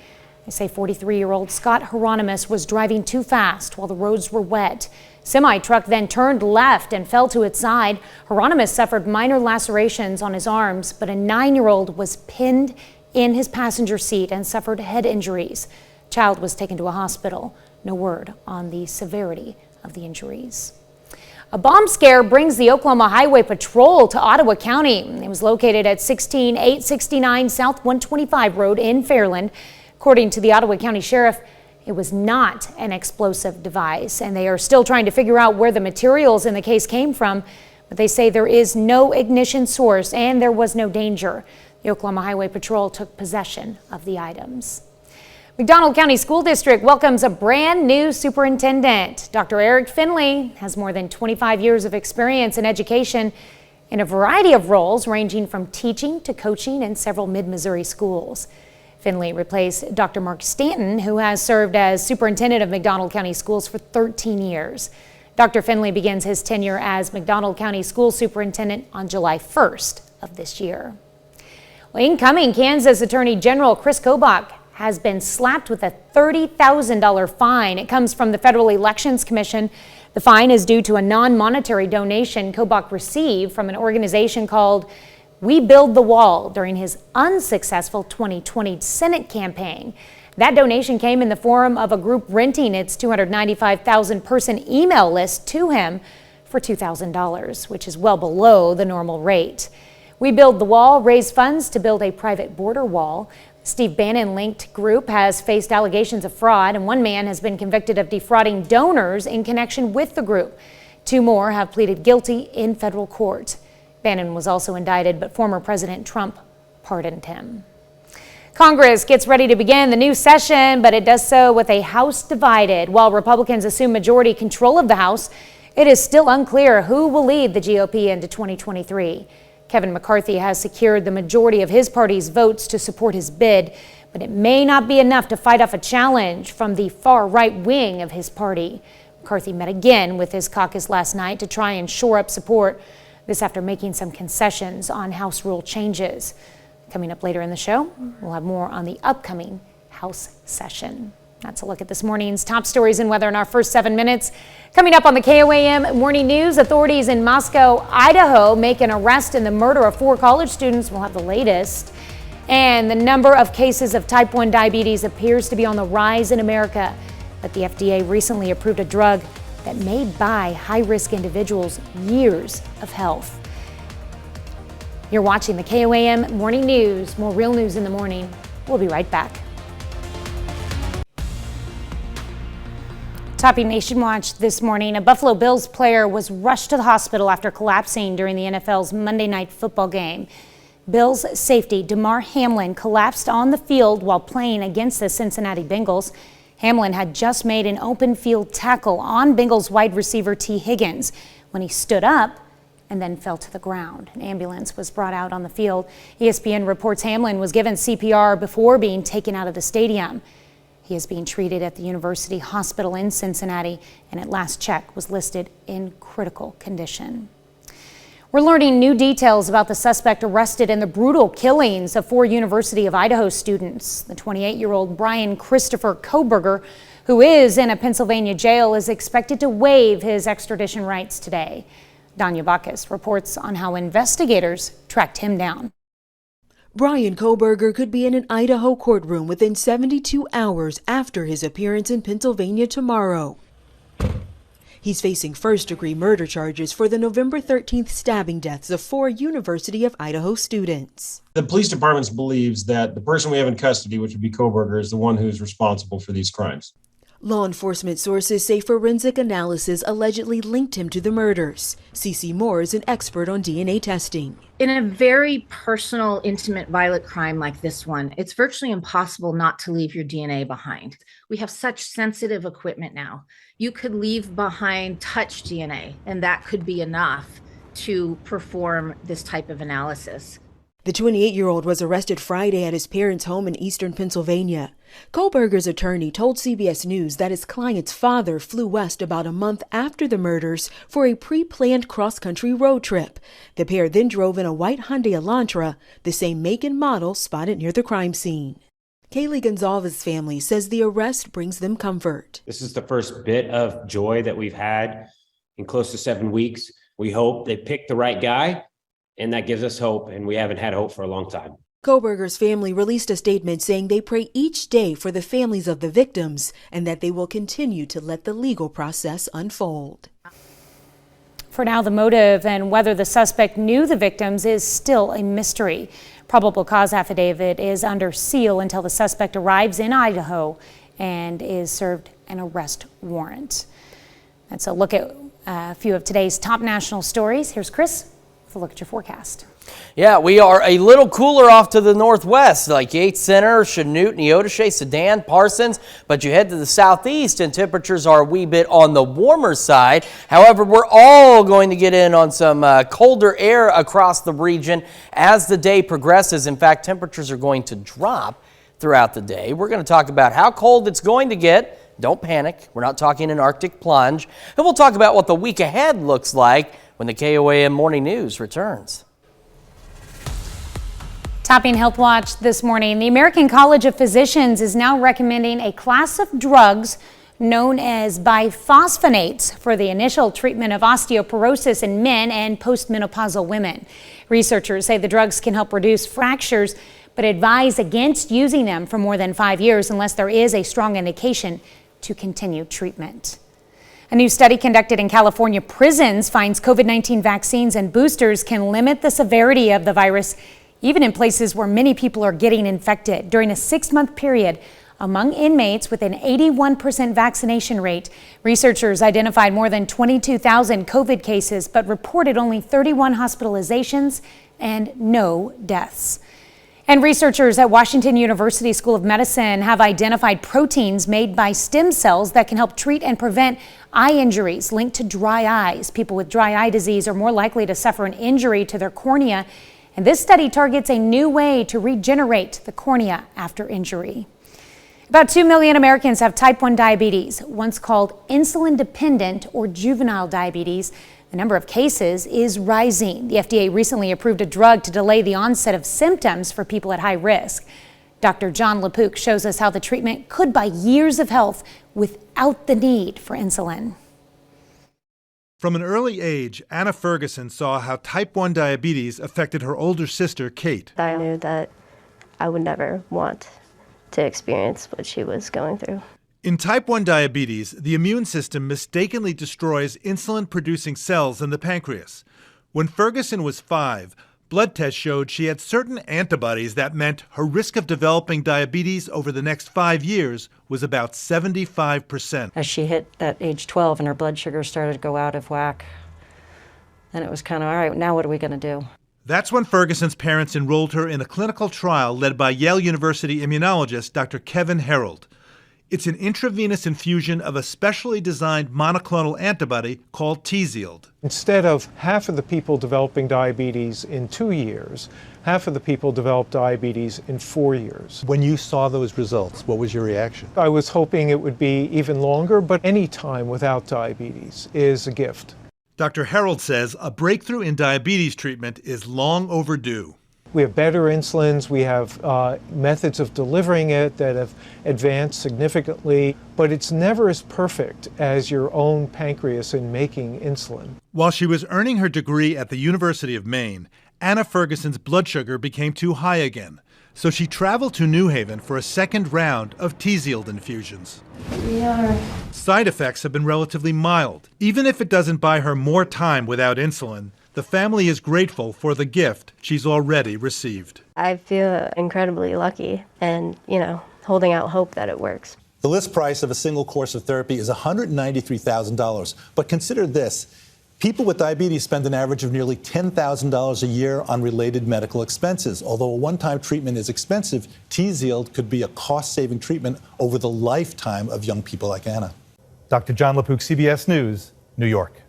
They say 43-year-old Scott Hieronymus was driving too fast while the roads were wet. Semi truck then turned left and fell to its side. Hieronymus suffered minor lacerations on his arms, but a 9-year-old was pinned in his passenger seat and suffered head injuries. Child was taken to a hospital. No word on the severity of the injuries. A bomb scare brings the Oklahoma Highway Patrol to Ottawa County. It was located at 16869 South 125 Road in Fairland. According to the Ottawa County Sheriff, it was not an explosive device, and they are still trying to figure out where the materials in the case came from. But they say there is no ignition source and there was no danger. The Oklahoma Highway Patrol took possession of the items. McDonald County School District welcomes a brand new superintendent. Dr. Eric Finley has more than 25 years of experience in education in a variety of roles ranging from teaching to coaching in several mid-Missouri schools. Finley replaced Dr. Mark Stanton, who has served as superintendent of McDonald County Schools for 13 years. Dr. Finley begins his tenure as McDonald County School Superintendent on July 1st of this year. Well, incoming Kansas Attorney General Chris Kobach has been slapped with a $30,000 fine. It comes from the Federal Elections Commission. The fine is due to a non-monetary donation Kobach received from an organization called We Build the Wall during his unsuccessful 2020 Senate campaign. That donation came in the form of a group renting its 295,000 person email list to him for $2,000, which is well below the normal rate. We Build the Wall raised funds to build a private border wall. Steve Bannon-linked group has faced allegations of fraud, and one man has been convicted of defrauding donors in connection with the group. 2 more have pleaded guilty in federal court. Bannon was also indicted, but former President Trump pardoned him. Congress gets ready to begin the new session, but it does so with a House divided. While Republicans assume majority control of the House, it is still unclear who will lead the GOP into 2023. Kevin McCarthy has secured the majority of his party's votes to support his bid, but it may not be enough to fight off a challenge from the far right wing of his party. McCarthy met again with his caucus last night to try and shore up support, this after making some concessions on House rule changes. Coming up later in the show, we'll have more on the upcoming House session. That's a look at this morning's top stories and weather in our first 7 minutes. Coming up on the KOAM Morning News, authorities in Moscow, Idaho make an arrest in the murder of 4 college students. We'll have the latest. And the number of cases of type 1 diabetes appears to be on the rise in America. But the FDA recently approved a drug that may buy high-risk individuals years of health. You're watching the KOAM Morning News. More real news in the morning. We'll be right back. Topping Nation Watch this morning, a Buffalo Bills player was rushed to the hospital after collapsing during the NFL's Monday Night Football game. Bills safety Damar Hamlin collapsed on the field while playing against the Cincinnati Bengals. Hamlin had just made an open field tackle on Bengals wide receiver T. Higgins. When he stood up, and then fell to the ground. An ambulance was brought out on the field. ESPN reports Hamlin was given CPR before being taken out of the stadium. He is being treated at the University Hospital in Cincinnati, and at last check was listed in critical condition. We're learning new details about the suspect arrested in the brutal killings of 4 University of Idaho students. The 28-year-old Brian Christopher Koberger, who is in a Pennsylvania jail, is expected to waive his extradition rights today. Danya Bacchus reports on how investigators tracked him down. Brian Koberger could be in an Idaho courtroom within 72 hours after his appearance in Pennsylvania tomorrow. He's facing first-degree murder charges for the November 13th stabbing deaths of 4 University of Idaho students. The police department believes that the person we have in custody, which would be Koberger, is the one who's responsible for these crimes. Law enforcement sources say forensic analysis allegedly linked him to the murders. Cece Moore is an expert on DNA testing. In a very personal, intimate, violent crime like this one, it's virtually impossible not to leave your DNA behind. We have such sensitive equipment now. You could leave behind touch DNA, and that could be enough to perform this type of analysis. The 28-year-old was arrested Friday at his parents' home in eastern Pennsylvania. Koberger's attorney told CBS News that his client's father flew west about a month after the murders for a pre-planned cross-country road trip. The pair then drove in a white Hyundai Elantra, the same make and model spotted near the crime scene. Kaylee Gonzalez's family says the arrest brings them comfort. This is the first bit of joy that we've had in close to 7 weeks. We hope they picked the right guy, and that gives us hope, and we haven't had hope for a long time. Koberger's family released a statement saying they pray each day for the families of the victims and that they will continue to let the legal process unfold. For now, the motive and whether the suspect knew the victims is still a mystery. Probable cause affidavit is under seal until the suspect arrives in Idaho and is served an arrest warrant. That's a look at a few of today's top national stories. Here's Chris with a look at your forecast. Yeah, we are a little cooler off to the northwest, like Yates Center, Chanute, Neodesha, Sedan, Parsons, but you head to the southeast and temperatures are a wee bit on the warmer side. However, we're all going to get in on some colder air across the region as the day progresses. In fact, temperatures are going to drop throughout the day. We're going to talk about how cold it's going to get. Don't panic. We're not talking an Arctic plunge. And we'll talk about what the week ahead looks like when the KOAM Morning News returns. Topping Health Watch this morning, the American College of Physicians is now recommending a class of drugs known as biphosphonates for the initial treatment of osteoporosis in men and postmenopausal women. Researchers say the drugs can help reduce fractures, but advise against using them for more than 5 years unless there is a strong indication to continue treatment. A new study conducted in California prisons finds COVID-19 vaccines and boosters can limit the severity of the virus even in places where many people are getting infected. During a 6-month period, among inmates with an 81% vaccination rate, researchers identified more than 22,000 COVID cases, but reported only 31 hospitalizations and no deaths. And researchers at Washington University School of Medicine have identified proteins made by stem cells that can help treat and prevent eye injuries linked to dry eyes. People with dry eye disease are more likely to suffer an injury to their cornea. And this study targets a new way to regenerate the cornea after injury. About 2 million Americans have type 1 diabetes, once called insulin-dependent or juvenile diabetes. The number of cases is rising. The FDA recently approved a drug to delay the onset of symptoms for people at high risk. Dr. John LaPook shows us how the treatment could buy years of health without the need for insulin. From an early age, Anna Ferguson saw how type 1 diabetes affected her older sister, Kate. I knew that I would never want to experience what she was going through. In type 1 diabetes, the immune system mistakenly destroys insulin-producing cells in the pancreas. When Ferguson was 5, blood tests showed she had certain antibodies that meant her risk of developing diabetes over the next 5 years was about 75%. As she hit that age 12 and her blood sugar started to go out of whack, then it was kind of, all right, now what are we going to do? That's when Ferguson's parents enrolled her in a clinical trial led by Yale University immunologist Dr. Kevin Herold. It's an intravenous infusion of a specially designed monoclonal antibody called Tzield. Instead of half of the people developing diabetes in 2 years, half of the people developed diabetes in 4 years. When you saw those results, what was your reaction? I was hoping it would be even longer, but any time without diabetes is a gift. Dr. Harold says a breakthrough in diabetes treatment is long overdue. We have better insulins, we have methods of delivering it that have advanced significantly, but it's never as perfect as your own pancreas in making insulin. While she was earning her degree at the University of Maine, Anna Ferguson's blood sugar became too high again, so she traveled to New Haven for a second round of Tzield infusions. Side effects have been relatively mild. Even if it doesn't buy her more time without insulin, the family is grateful for the gift she's already received. I feel incredibly lucky and, holding out hope that it works. The list price of a single course of therapy is $193,000. But consider this. People with diabetes spend an average of nearly $10,000 a year on related medical expenses. Although a one-time treatment is expensive, Tzield could be a cost-saving treatment over the lifetime of young people like Anna. Dr. John LaPook, CBS News, New York.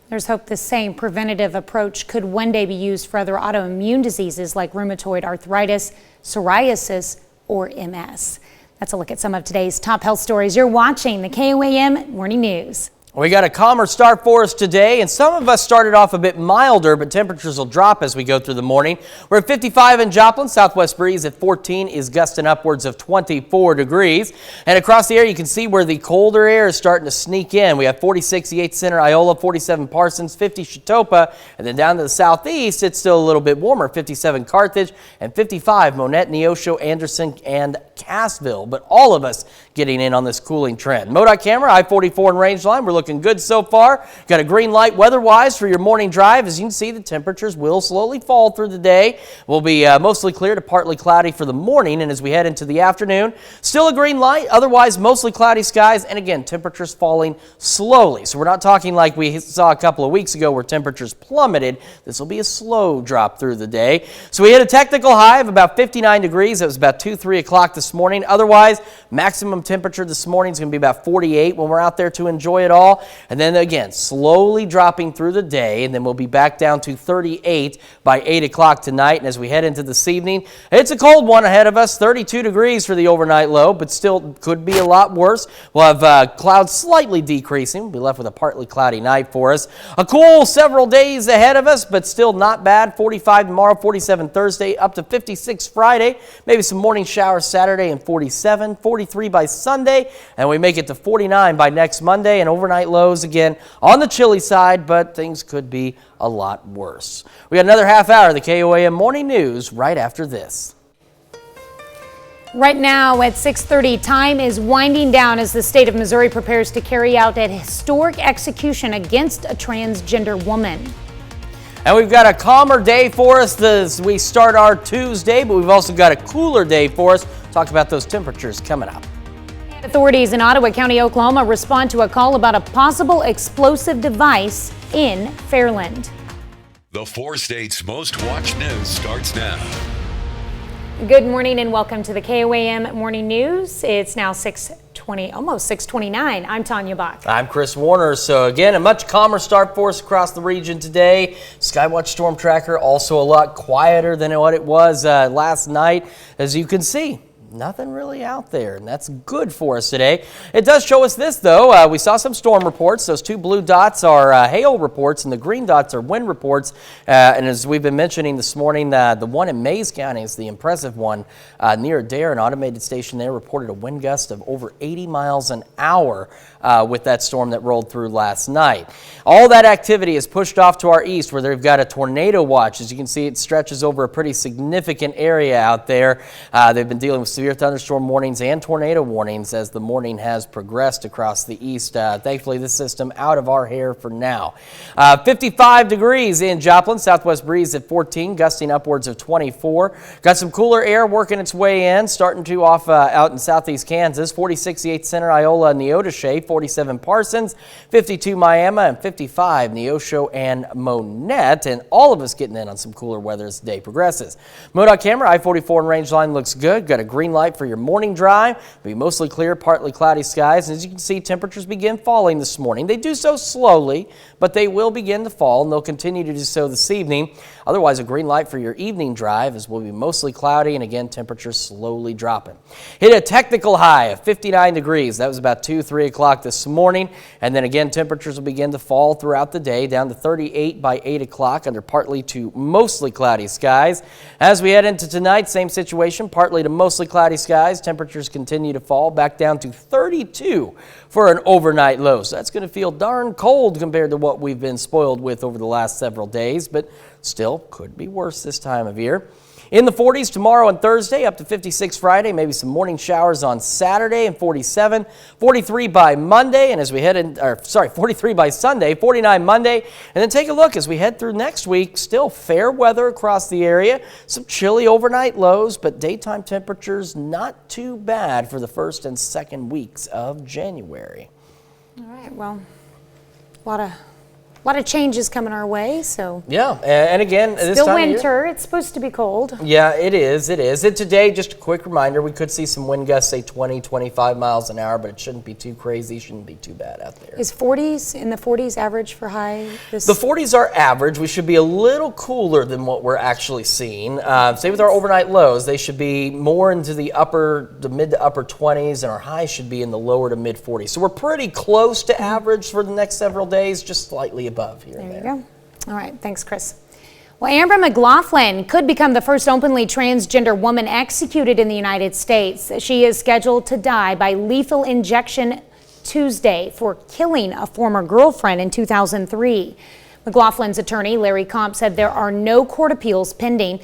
There's hope the same preventative approach could one day be used for other autoimmune diseases like rheumatoid arthritis, psoriasis, or MS. That's a look at some of today's top health stories. You're watching the KOAM Morning News. We got a calmer start for us today, and some of us started off a bit milder, but temperatures will drop as we go through the morning. We're at 55 in Joplin, southwest breeze at 14 is gusting upwards of 24 degrees. And across the area, you can see where the colder air is starting to sneak in. We have 46 Yates Center, Iola, 47 Parsons, 50 Chautauqua, and then down to the southeast, it's still a little bit warmer, 57 Carthage and 55 Monette, Neosho, Anderson, and Cassville. But all of us getting in on this cooling trend. MoDOT camera, I-44 and range line, we're looking good so far. Got a green light weather-wise for your morning drive. As you can see, the temperatures will slowly fall through the day. We'll be mostly clear to partly cloudy for the morning, and as we head into the afternoon, still a green light, otherwise mostly cloudy skies, and again, temperatures falling slowly. So we're not talking like we saw a couple of weeks ago where temperatures plummeted. This will be a slow drop through the day. So we hit a technical high of about 59 degrees. It was about 3 o'clock this morning. Otherwise, maximum temperature this morning is going to be about 48 when we're out there to enjoy it all. And then again, slowly dropping through the day, and then we'll be back down to 38 by 8 o'clock tonight. And as we head into this evening, it's a cold one ahead of us, 32 degrees for the overnight low, but still could be a lot worse. We'll have clouds slightly decreasing. We'll be left with a partly cloudy night for us. A cool several days ahead of us, but still not bad. 45 tomorrow, 47 Thursday, up to 56 Friday. Maybe some morning showers Saturday and 47, 43 by Sunday, and we make it to 49 by next Monday, and overnight lows again on the chilly side, but things could be a lot worse. We got another half hour of the KOAM Morning News right after this. Right now at 6:30, time is winding down as the state of Missouri prepares to carry out a historic execution against a transgender woman. And we've got a calmer day for us as we start our Tuesday, but we've also got a cooler day for us. Talk about those temperatures coming up. Authorities in Ottawa County, Oklahoma respond to a call about a possible explosive device in Fairland. The 4 states' most watched news starts now. Good morning and welcome to the KOAM Morning News. It's now 6:20, almost 6:29. I'm Tanya Bach. I'm Chris Warner. So again, a much calmer start for us across the region today. Skywatch Storm Tracker also a lot quieter than what it was last night, as you can see. Nothing really out there, and that's good for us today. It does show us this, though. We saw some storm reports. Those 2 blue dots are hail reports, and the green dots are wind reports. And as we've been mentioning this morning, the one in Mayes County is the impressive one near Adair. An automated station there reported a wind gust of over 80 miles an hour with that storm that rolled through last night. All that activity is pushed off to our east, where they've got a tornado watch. As you can see, it stretches over a pretty significant area out there. They've been dealing with severe thunderstorm warnings and tornado warnings as the morning has progressed across the east. Thankfully, this system out of our hair for now. 55 degrees in Joplin, southwest breeze at 14, gusting upwards of 24. Got some cooler air working its way in, starting to off out in southeast Kansas. 46 Yates Center, Iola, Neodesha, 47 Parsons, 52 Miami, and 55 Neosho and Monette. And all of us getting in on some cooler weather as the day progresses. MoDOT camera, I-44 and range line looks good. Got a green green light for your morning drive. It'll be mostly clear, partly cloudy skies. And as you can see, temperatures begin falling this morning. They do so slowly, but they will begin to fall, and they'll continue to do so this evening. Otherwise, a green light for your evening drive, as will be mostly cloudy, and again, temperatures slowly dropping. Hit a technical high of 59 degrees. That was about 3 o'clock this morning. And then again, temperatures will begin to fall throughout the day, down to 38 by 8 o'clock under partly to mostly cloudy skies. As we head into tonight, same situation, partly to mostly cloudy skies. Temperatures continue to fall back down to 32 for an overnight low. So that's going to feel darn cold compared to what we've been spoiled with over the last several days, but still could be worse this time of year. In the 40s tomorrow and Thursday, up to 56 Friday, maybe some morning showers on Saturday, and 47, 43 by Monday, and as we head in, 43 by Sunday, 49 Monday, and then take a look as we head through next week. Still fair weather across the area, some chilly overnight lows, but daytime temperatures not too bad for the first and second weeks of January. All right, well, a lot of changes coming our way, so. Yeah, and again, this still time of winter. It's supposed to be cold. Yeah, it is. And today, just a quick reminder, we could see some wind gusts, say 20, 25 miles an hour, but it shouldn't be too crazy, shouldn't be too bad out there. Is in the 40s average for high? The 40s are average. We should be a little cooler than what we're actually seeing. Same with our overnight lows. They should be more into the mid to upper 20s, and our highs should be in the lower to mid 40s. So we're pretty close to average for the next several days, just slightly above here and there. There you go. All right, thanks, Chris. Well, Amber McLaughlin could become the first openly transgender woman executed in the United States. She is scheduled to die by lethal injection Tuesday for killing a former girlfriend in 2003. McLaughlin's attorney, Larry Comp, said there are no court appeals pending.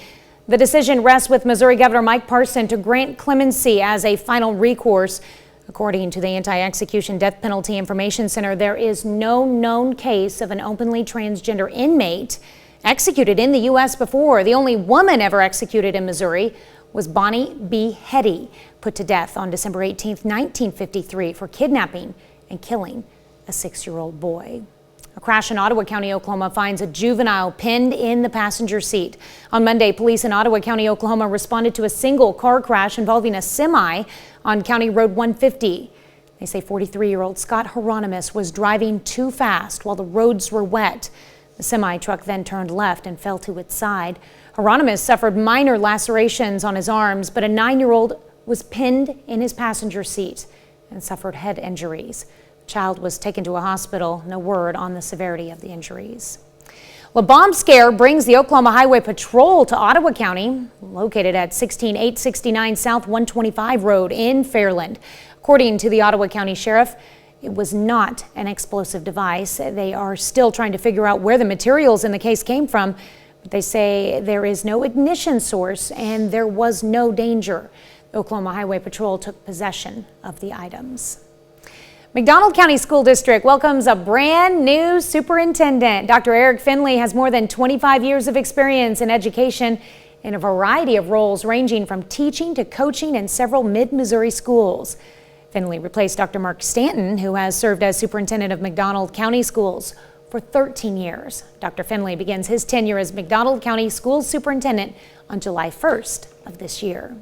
The decision rests with Missouri Governor Mike Parson to grant clemency as a final recourse. According to the Anti-Execution Death Penalty Information Center, there is no known case of an openly transgender inmate executed in the U.S. before. The only woman ever executed in Missouri was Bonnie B. Hetty, put to death on December 18, 1953 for kidnapping and killing a 6-year-old boy. A crash in Ottawa County, Oklahoma finds a juvenile pinned in the passenger seat. On Monday, police in Ottawa County, Oklahoma responded to a single car crash involving a semi on County Road 150. They say 43-year-old Scott Hieronymus was driving too fast while the roads were wet. The semi truck then turned left and fell to its side. Hieronymus suffered minor lacerations on his arms, but a 9-year-old was pinned in his passenger seat and suffered head injuries. The child was taken to a hospital. No word on the severity of the injuries. Well, a bomb scare brings the Oklahoma Highway Patrol to Ottawa County, located at 16869 South 125 Road in Fairland. According to the Ottawa County Sheriff, it was not an explosive device. They are still trying to figure out where the materials in the case came from, but they say there is no ignition source and there was no danger. The Oklahoma Highway Patrol took possession of the items. McDonald County School District welcomes a brand new superintendent. Dr. Eric Finley has more than 25 years of experience in education in a variety of roles ranging from teaching to coaching in several mid-Missouri schools. Finley replaced Dr. Mark Stanton, who has served as superintendent of McDonald County Schools for 13 years. Dr. Finley begins his tenure as McDonald County Schools superintendent on July 1st of this year.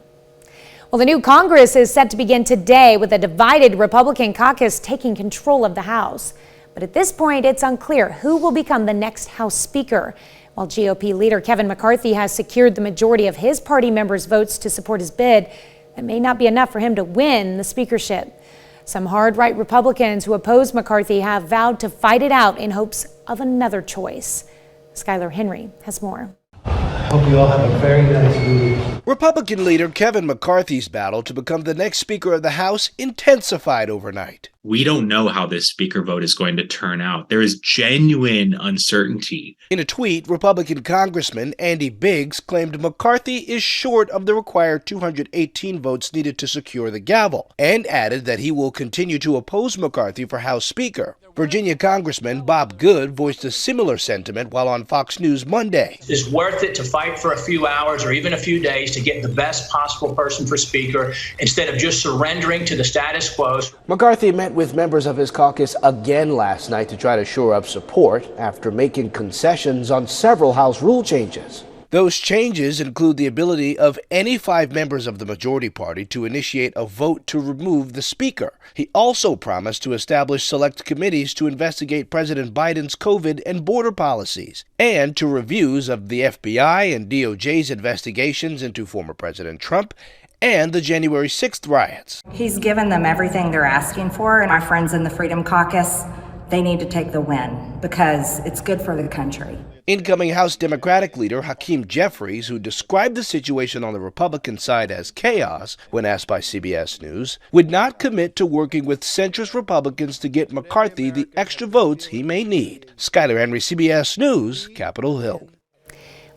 Well, the new Congress is set to begin today with a divided Republican caucus taking control of the House. But at this point, it's unclear who will become the next House Speaker. While GOP leader Kevin McCarthy has secured the majority of his party members' votes to support his bid, it may not be enough for him to win the speakership. Some hard-right Republicans who oppose McCarthy have vowed to fight it out in hopes of another choice. Skylar Henry has more. Hope you all have a very nice week. Republican leader Kevin McCarthy's battle to become the next Speaker of the House intensified overnight. We don't know how this speaker vote is going to turn out. There is genuine uncertainty. In a tweet, Republican Congressman Andy Biggs claimed McCarthy is short of the required 218 votes needed to secure the gavel, and added that he will continue to oppose McCarthy for House Speaker. Virginia Congressman Bob Good voiced a similar sentiment while on Fox News Monday. It's worth it to fight for a few hours or even a few days to get the best possible person for Speaker instead of just surrendering to the status quo. McCarthy met with members of his caucus again last night to try to shore up support after making concessions on several House rule changes. Those changes include the ability of any 5 members of the majority party to initiate a vote to remove the Speaker. He also promised to establish select committees to investigate President Biden's COVID and border policies, and to reviews of the FBI and DOJ's investigations into former President Trump and the January 6th riots. He's given them everything they're asking for, and our friends in the Freedom Caucus, they need to take the win because it's good for the country. Incoming House Democratic leader Hakeem Jeffries, who described the situation on the Republican side as chaos when asked by CBS News, would not commit to working with centrist Republicans to get McCarthy the extra votes he may need. Skyler Henry, CBS News, Capitol Hill.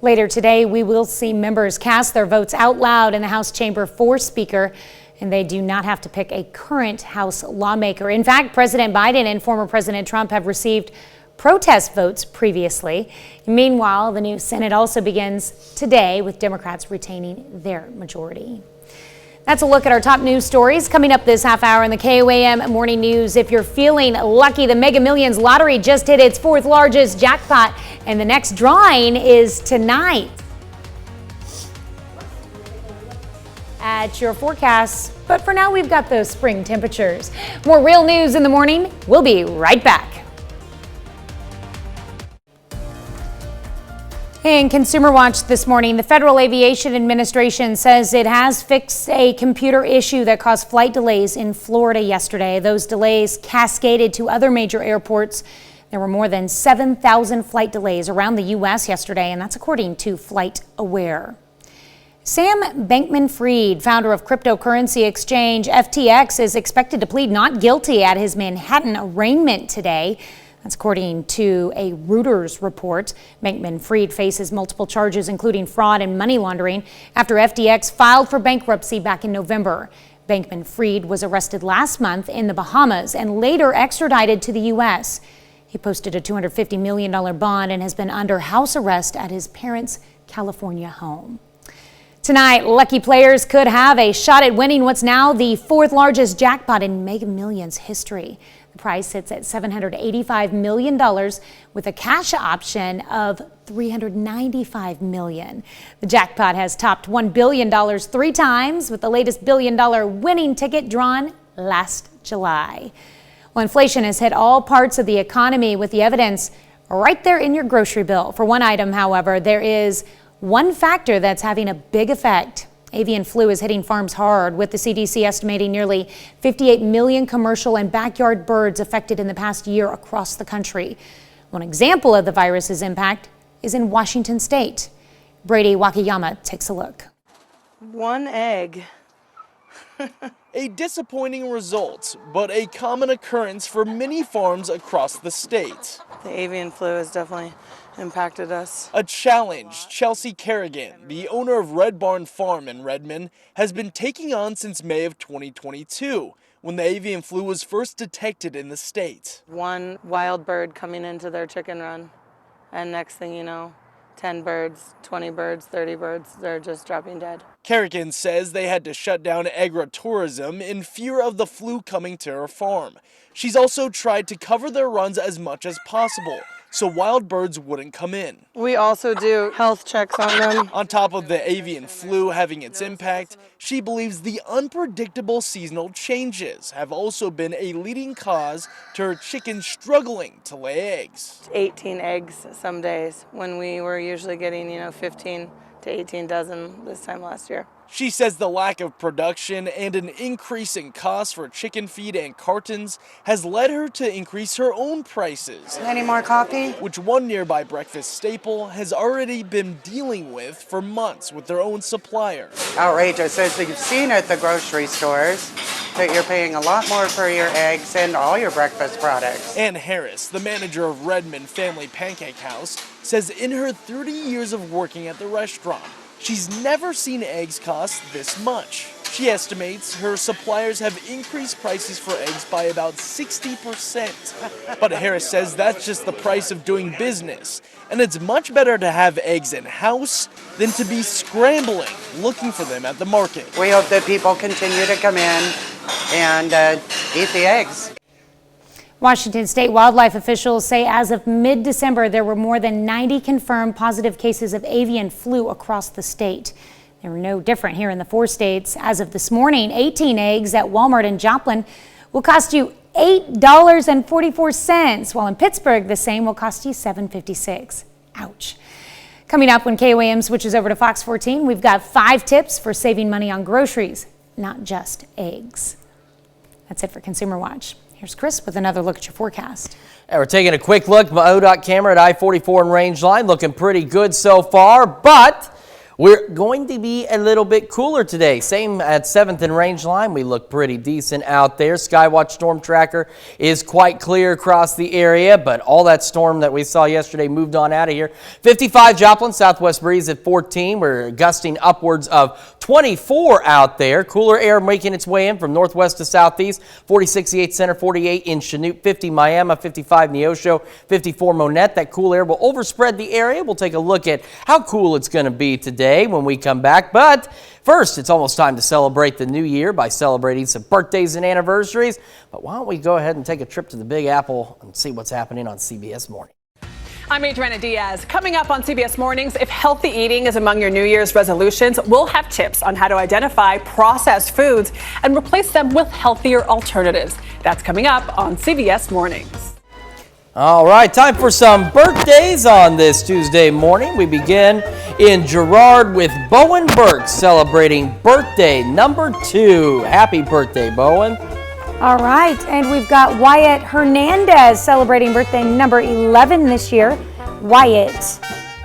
Later today, we will see members cast their votes out loud in the House chamber for Speaker, and they do not have to pick a current House lawmaker. In fact, President Biden and former President Trump have received protest votes previously. Meanwhile, the new Senate also begins today with Democrats retaining their majority. That's a look at our top news stories coming up this half hour in the KOAM Morning News. If you're feeling lucky, the Mega Millions lottery just hit its 4th largest jackpot, and the next drawing is tonight. At your forecasts, but for now we've got those spring temperatures. More real news in the morning. We'll be right back. In Consumer Watch this morning, the Federal Aviation Administration says it has fixed a computer issue that caused flight delays in Florida yesterday. Those delays cascaded to other major airports. There were more than 7,000 flight delays around the U.S. yesterday, and that's according to FlightAware. Sam Bankman-Fried, founder of cryptocurrency exchange FTX, is expected to plead not guilty at his Manhattan arraignment today. That's according to a Reuters report. Bankman-Fried faces multiple charges, including fraud and money laundering, after FTX filed for bankruptcy back in November. Bankman-Fried was arrested last month in the Bahamas and later extradited to the U.S. He posted a $250 million bond and has been under house arrest at his parents' California home. Tonight, lucky players could have a shot at winning what's now the 4th largest jackpot in Mega Millions history. The prize sits at $785 million with a cash option of $395 million. The jackpot has topped $1 billion 3 times, with the latest $1 billion winning ticket drawn last July. Well, inflation has hit all parts of the economy, with the evidence right there in your grocery bill. For one item, however, there is one factor that's having a big effect. Avian flu is hitting farms hard, with the CDC estimating nearly 58 million commercial and backyard birds affected in the past year across the country. One example of the virus's impact is in Washington state. Brady Wakayama takes a look. 1 egg. A disappointing result, but a common occurrence for many farms across the state. The avian flu has definitely impacted us. A challenge Chelsea Kerrigan, the owner of Red Barn Farm in Redmond, has been taking on since May of 2022, when the avian flu was first detected in the state. 1 wild bird coming into their chicken run, and next thing you know, 10 birds, 20 birds, 30 birds, they're just dropping dead. Kerrigan says they had to shut down agritourism in fear of the flu coming to her farm. She's also tried to cover their runs as much as possible, so wild birds wouldn't come in. We also do health checks on them. On top of the avian flu having its impact, she believes the unpredictable seasonal changes have also been a leading cause to her chickens struggling to lay eggs. 18 eggs some days, when we were usually getting, 15 to 18 dozen this time last year. She says the lack of production and an increase in costs for chicken feed and cartons has led her to increase her own prices. Any more coffee? Which one nearby breakfast staple has already been dealing with for months with their own supplier. Outrageous, as you've seen at the grocery stores, that you're paying a lot more for your eggs and all your breakfast products. Ann Harris, the manager of Redmond Family Pancake House, says in her 30 years of working at the restaurant, she's never seen eggs cost this much. She estimates her suppliers have increased prices for eggs by about 60%. But Harris says that's just the price of doing business, and it's much better to have eggs in-house than to be scrambling looking for them at the market. We hope that people continue to come in and eat the eggs. Washington state wildlife officials say as of mid-December, there were more than 90 confirmed positive cases of avian flu across the state. They were no different here in the 4 states. As of this morning, 18 eggs at Walmart in Joplin will cost you $8.44, while in Pittsburgh, the same will cost you $7.56. Ouch. Coming up when KOAM switches over to Fox 14, we've got 5 tips for saving money on groceries, not just eggs. That's it for Consumer Watch. Here's Chris with another look at your forecast. And we're taking a quick look. My ODOT camera at I-44 and Range Line looking pretty good so far, but we're going to be a little bit cooler today. Same at 7th and Range Line. We look pretty decent out there. Skywatch Storm Tracker is quite clear across the area, but all that storm that we saw yesterday moved on out of here. 55 Joplin, southwest breeze at 14. We're gusting upwards of 24 out there. Cooler air making its way in from northwest to southeast. 40-68 Center, 48 in Chanute, 50 Miami, 55 Neosho, 54 Monette. That cool air will overspread the area. We'll take a look at how cool it's going to be today when we come back. But first, it's almost time to celebrate the new year by celebrating some birthdays and anniversaries. But why don't we go ahead and take a trip to the Big Apple and see what's happening on CBS Morning. I'm Adriana Diaz. Coming up on CBS Mornings, if healthy eating is among your New Year's resolutions, we'll have tips on how to identify processed foods and replace them with healthier alternatives. That's coming up on CBS Mornings. All right, time for some birthdays on this Tuesday morning. We begin in Girard with Bowen Burke celebrating birthday number 2. Happy birthday, Bowen. All right, and we've got Wyatt Hernandez celebrating birthday number 11 this year. Wyatt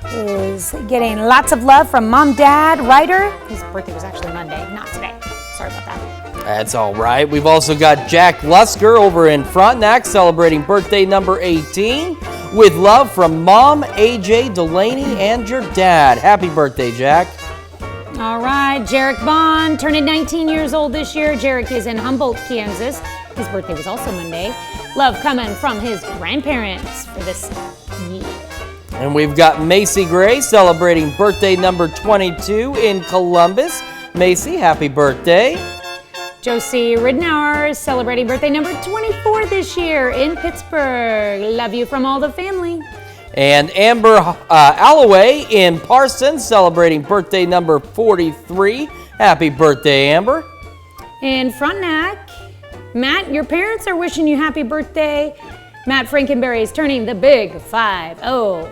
is getting lots of love from Mom, Dad, Ryder. His birthday was actually Monday, not today. Sorry about that. That's all right. We've also got Jack Lusker over in Frontenac celebrating birthday number 18 with love from Mom, AJ, Delaney, and your dad. Happy birthday, Jack. All right, Jarek Bond turning 19 years old this year. Jarek is in Humboldt, Kansas. His birthday was also Monday. Love coming from his grandparents for this year. And we've got Macy Gray celebrating birthday number 22 in Columbus. Macy, happy birthday. Josie Ridnour is celebrating birthday number 24 this year in Pittsburgh. Love you from all the family. And Amber Alloway in Parsons celebrating birthday number 43. Happy birthday, Amber. In Frontenac, Matt, your parents are wishing you happy birthday. Matt Frankenberry is turning the big 5-0.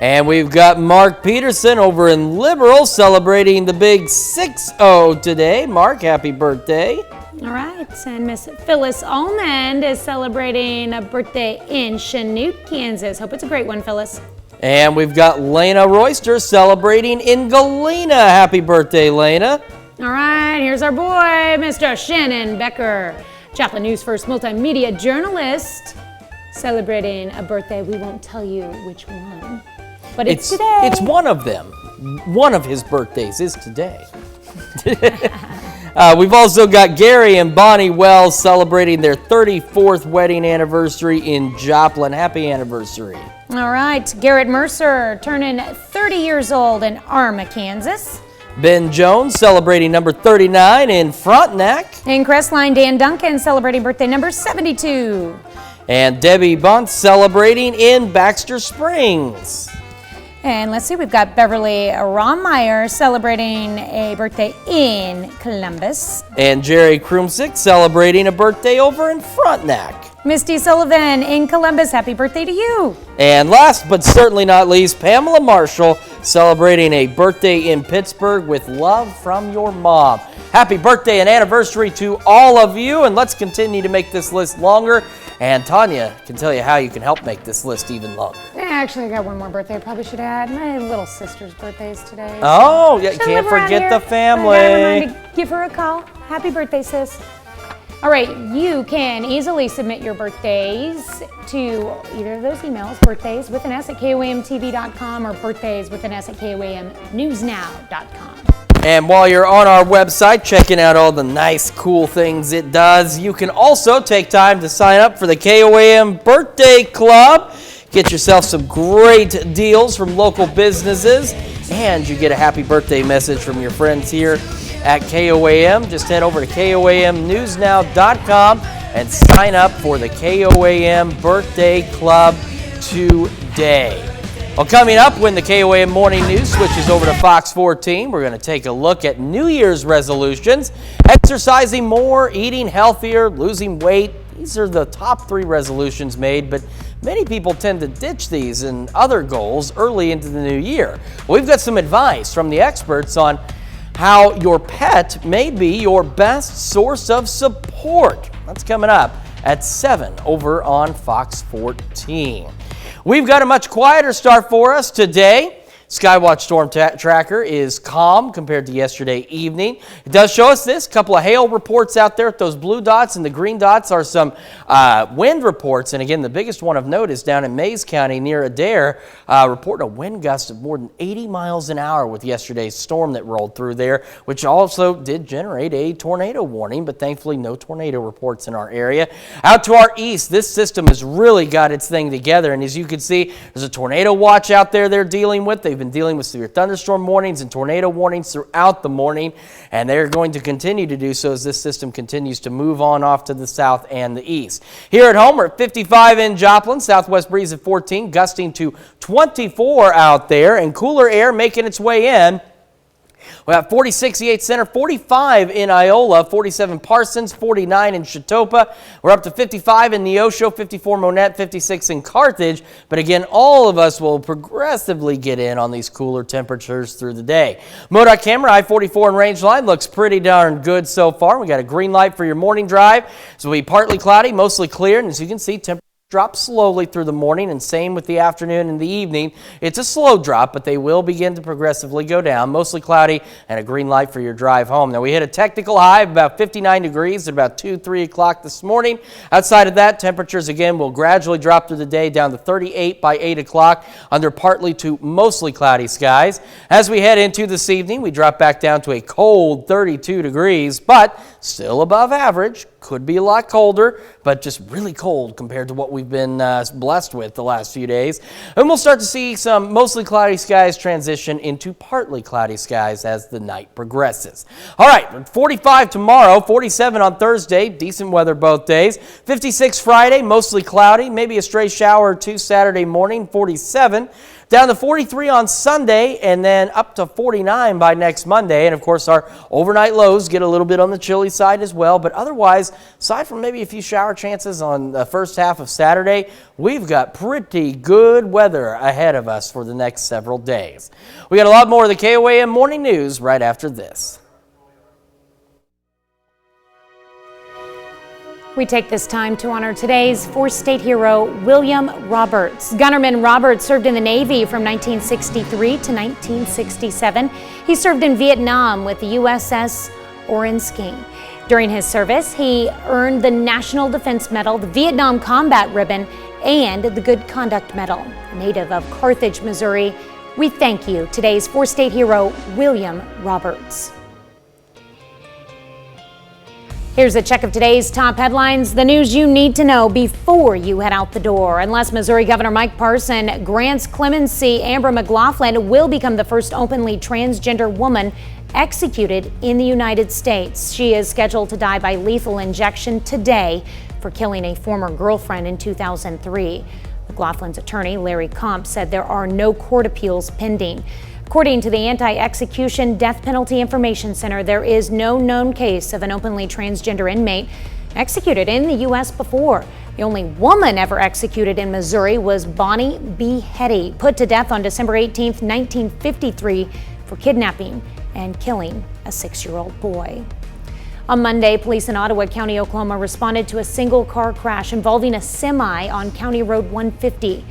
And we've got Mark Peterson over in Liberal celebrating the big 6-0 today. Mark, happy birthday. All right, and Miss Phyllis Almond is celebrating a birthday in Chanute, Kansas. Hope it's a great one, Phyllis. And we've got Lena Royster celebrating in Galena. Happy birthday, Lena. All right, here's our boy, Mr. Shannon Becker, Joplin News First multimedia journalist, celebrating a birthday. We won't tell you which one, but it's today. It's one of them. One of his birthdays is today. We've also got Gary and Bonnie Wells celebrating their 34th wedding anniversary in Joplin. Happy anniversary. All right, Garrett Mercer turning 30 years old in Arma, Kansas. Ben Jones celebrating number 39 in Frontenac. In Crestline, Dan Duncan celebrating birthday number 72. And Debbie Bunt celebrating in Baxter Springs. And let's see, we've got Beverly Ronmeyer celebrating a birthday in Columbus. And Jerry Krumsick celebrating a birthday over in Frontenac. Misty Sullivan in Columbus, happy birthday to you. And last but certainly not least, Pamela Marshall celebrating a birthday in Pittsburgh with love from your mom. Happy birthday and anniversary to all of you, and let's continue to make this list longer. And Tanya can tell you how you can help make this list even longer. Actually, I got one more birthday I probably should add. My little sister's birthday's today. Oh, yeah, can't forget the family. I gotta remind to give her a call. Happy birthday, sis. All right, you can easily submit your birthdays to either of those emails, birthdays with an S at KOAMTV.com or birthdays with an S at KOAMNewsNow.com. And while you're on our website checking out all the nice, cool things it does, you can also take time to sign up for the KOAM Birthday Club. Get yourself some great deals from local businesses, and you get a happy birthday message from your friends here at KOAM. Just head over to KOAMNewsNow.com, and sign up for the KOAM Birthday Club today. Well, coming up when the KOAM Morning News switches over to Fox 14, we're going to take a look at New Year's resolutions, exercising more, eating healthier, losing weight. These are the top 3 resolutions made, but many people tend to ditch these and other goals early into the new year. We've got some advice from the experts on how your pet may be your best source of support. That's coming up at 7 over on Fox 14. We've got a much quieter start for us today. Skywatch Storm Tracker is calm compared to yesterday evening. It does show us this, couple of hail reports out there. Those blue dots and the green dots are some wind reports. And again, the biggest one of note is down in Mayes County near Adair, reporting a wind gust of more than 80 miles an hour with yesterday's storm that rolled through there, which also did generate a tornado warning, but thankfully no tornado reports in our area. Out to our east, this system has really got its thing together. And as you can see, there's a tornado watch out there they're dealing with. They've been dealing with severe thunderstorm warnings and tornado warnings throughout the morning, and they're going to continue to do so as this system continues to move on off to the south and the east. Here at home, we're at 55 in Joplin, southwest breeze at 14, gusting to 24 out there, and cooler air making its way in. We have 46 Yates Center, 45 in Iola, 47 Parsons, 49 in Chautauqua. We're up to 55 in Neosho, 54 Monette, 56 in Carthage. But again, all of us will progressively get in on these cooler temperatures through the day. MoDOT camera, I-44 and range line looks pretty darn good so far. We got a green light for your morning drive. So it'll be partly cloudy, mostly clear. And as you can see, temperature drop slowly through the morning, and same with the afternoon and the evening. It's a slow drop, but they will begin to progressively go down. Mostly cloudy and a green light for your drive home. Now, we hit a technical high of about 59 degrees at about 3 o'clock this morning. Outside of that, temperatures again will gradually drop through the day down to 38 by 8 o'clock under partly to mostly cloudy skies. As we head into this evening, we drop back down to a cold 32 degrees, but still above average. Could be a lot colder, but just really cold compared to what we've been blessed with the last few days. And we'll start to see some mostly cloudy skies transition into partly cloudy skies as the night progresses. All right, 45 tomorrow, 47 on Thursday, decent weather both days. 56 Friday, mostly cloudy, maybe a stray shower or two Saturday morning, 47. Down to 43 on Sunday, and then up to 49 by next Monday. And of course, our overnight lows get a little bit on the chilly side as well. But otherwise, aside from maybe a few shower chances on the first half of Saturday, we've got pretty good weather ahead of us for the next several days. We got a lot more of the KOAM Morning News right after this. We take this time to honor today's four-state hero, William Roberts. Gunnerman Roberts served in the Navy from 1963 to 1967. He served in Vietnam with the USS Orange King. During his service, he earned the National Defense Medal, the Vietnam Combat Ribbon, and the Good Conduct Medal. A native of Carthage, Missouri, we thank you, today's four-state hero, William Roberts. Here's a check of today's top headlines, the news you need to know before you head out the door. Unless Missouri Governor Mike Parson grants clemency, Amber McLaughlin will become the first openly transgender woman executed in the United States. She is scheduled to die by lethal injection today for killing a former girlfriend in 2003. McLaughlin's attorney, Larry Comp, said there are no court appeals pending. According to the Anti-Execution Death Penalty Information Center, there is no known case of an openly transgender inmate executed in the U.S. before. The only woman ever executed in Missouri was Bonnie B. Hetty, put to death on December 18, 1953 for kidnapping and killing a 6-year-old boy. On Monday, police in Ottawa County, Oklahoma responded to a single car crash involving a semi on County Road 150.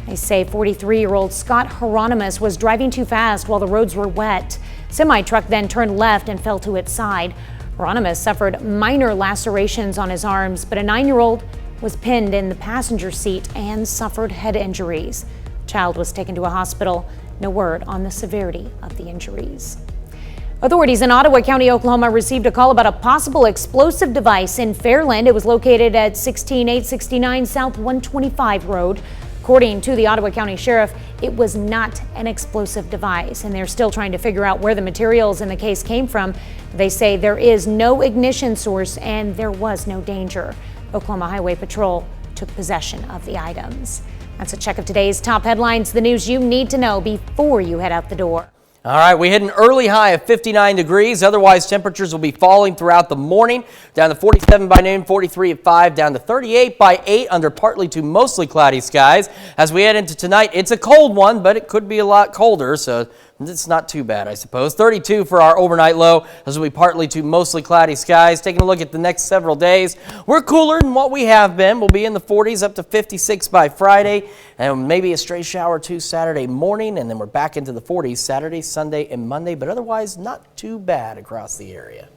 They say 43-year-old Scott Hieronymus was driving too fast while the roads were wet. Semi-truck then turned left and fell to its side. Hieronymus suffered minor lacerations on his arms, but a 9-year-old was pinned in the passenger seat and suffered head injuries. The child was taken to a hospital. No word on the severity of the injuries. Authorities in Ottawa County, Oklahoma received a call about a possible explosive device in Fairland. It was located at 16869 South 125 Road. According to the Ottawa County Sheriff, it was not an explosive device, and they're still trying to figure out where the materials in the case came from. They say there is no ignition source and there was no danger. Oklahoma Highway Patrol took possession of the items. That's a check of today's top headlines, the news you need to know before you head out the door. All right, we hit an early high of 59 degrees. Otherwise, temperatures will be falling throughout the morning. Down to 47 by noon, 43 at 5, down to 38 by 8 under partly to mostly cloudy skies. As we head into tonight, it's a cold one, but it could be a lot colder, so it's not too bad, I suppose. 32 for our overnight low, as will be partly to mostly cloudy skies. Taking a look at the next several days, we're cooler than what we have been. We'll be in the 40s up to 56 by Friday, and maybe a stray shower or two Saturday morning, and then we're back into the 40s Saturday, Sunday, and Monday, but otherwise not too bad across the area.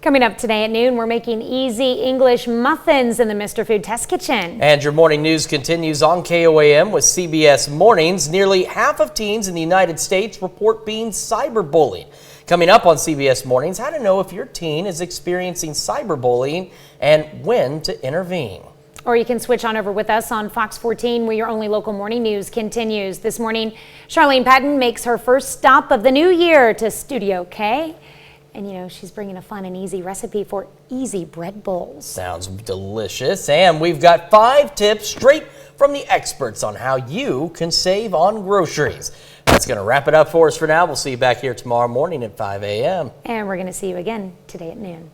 Coming up today at noon, we're making easy English muffins in the Mr. Food Test Kitchen. And your morning news continues on KOAM with CBS Mornings. Nearly half of teens in the United States report being cyberbullied. Coming up on CBS Mornings, how to know if your teen is experiencing cyberbullying and when to intervene. Or you can switch on over with us on Fox 14, where your only local morning news continues. This morning, Charlene Patton makes her first stop of the new year to Studio K. And you know, she's bringing a fun and easy recipe for easy bread bowls. Sounds delicious. And we've got 5 tips straight from the experts on how you can save on groceries. That's going to wrap it up for us for now. We'll see you back here tomorrow morning at 5 a.m. And we're going to see you again today at noon.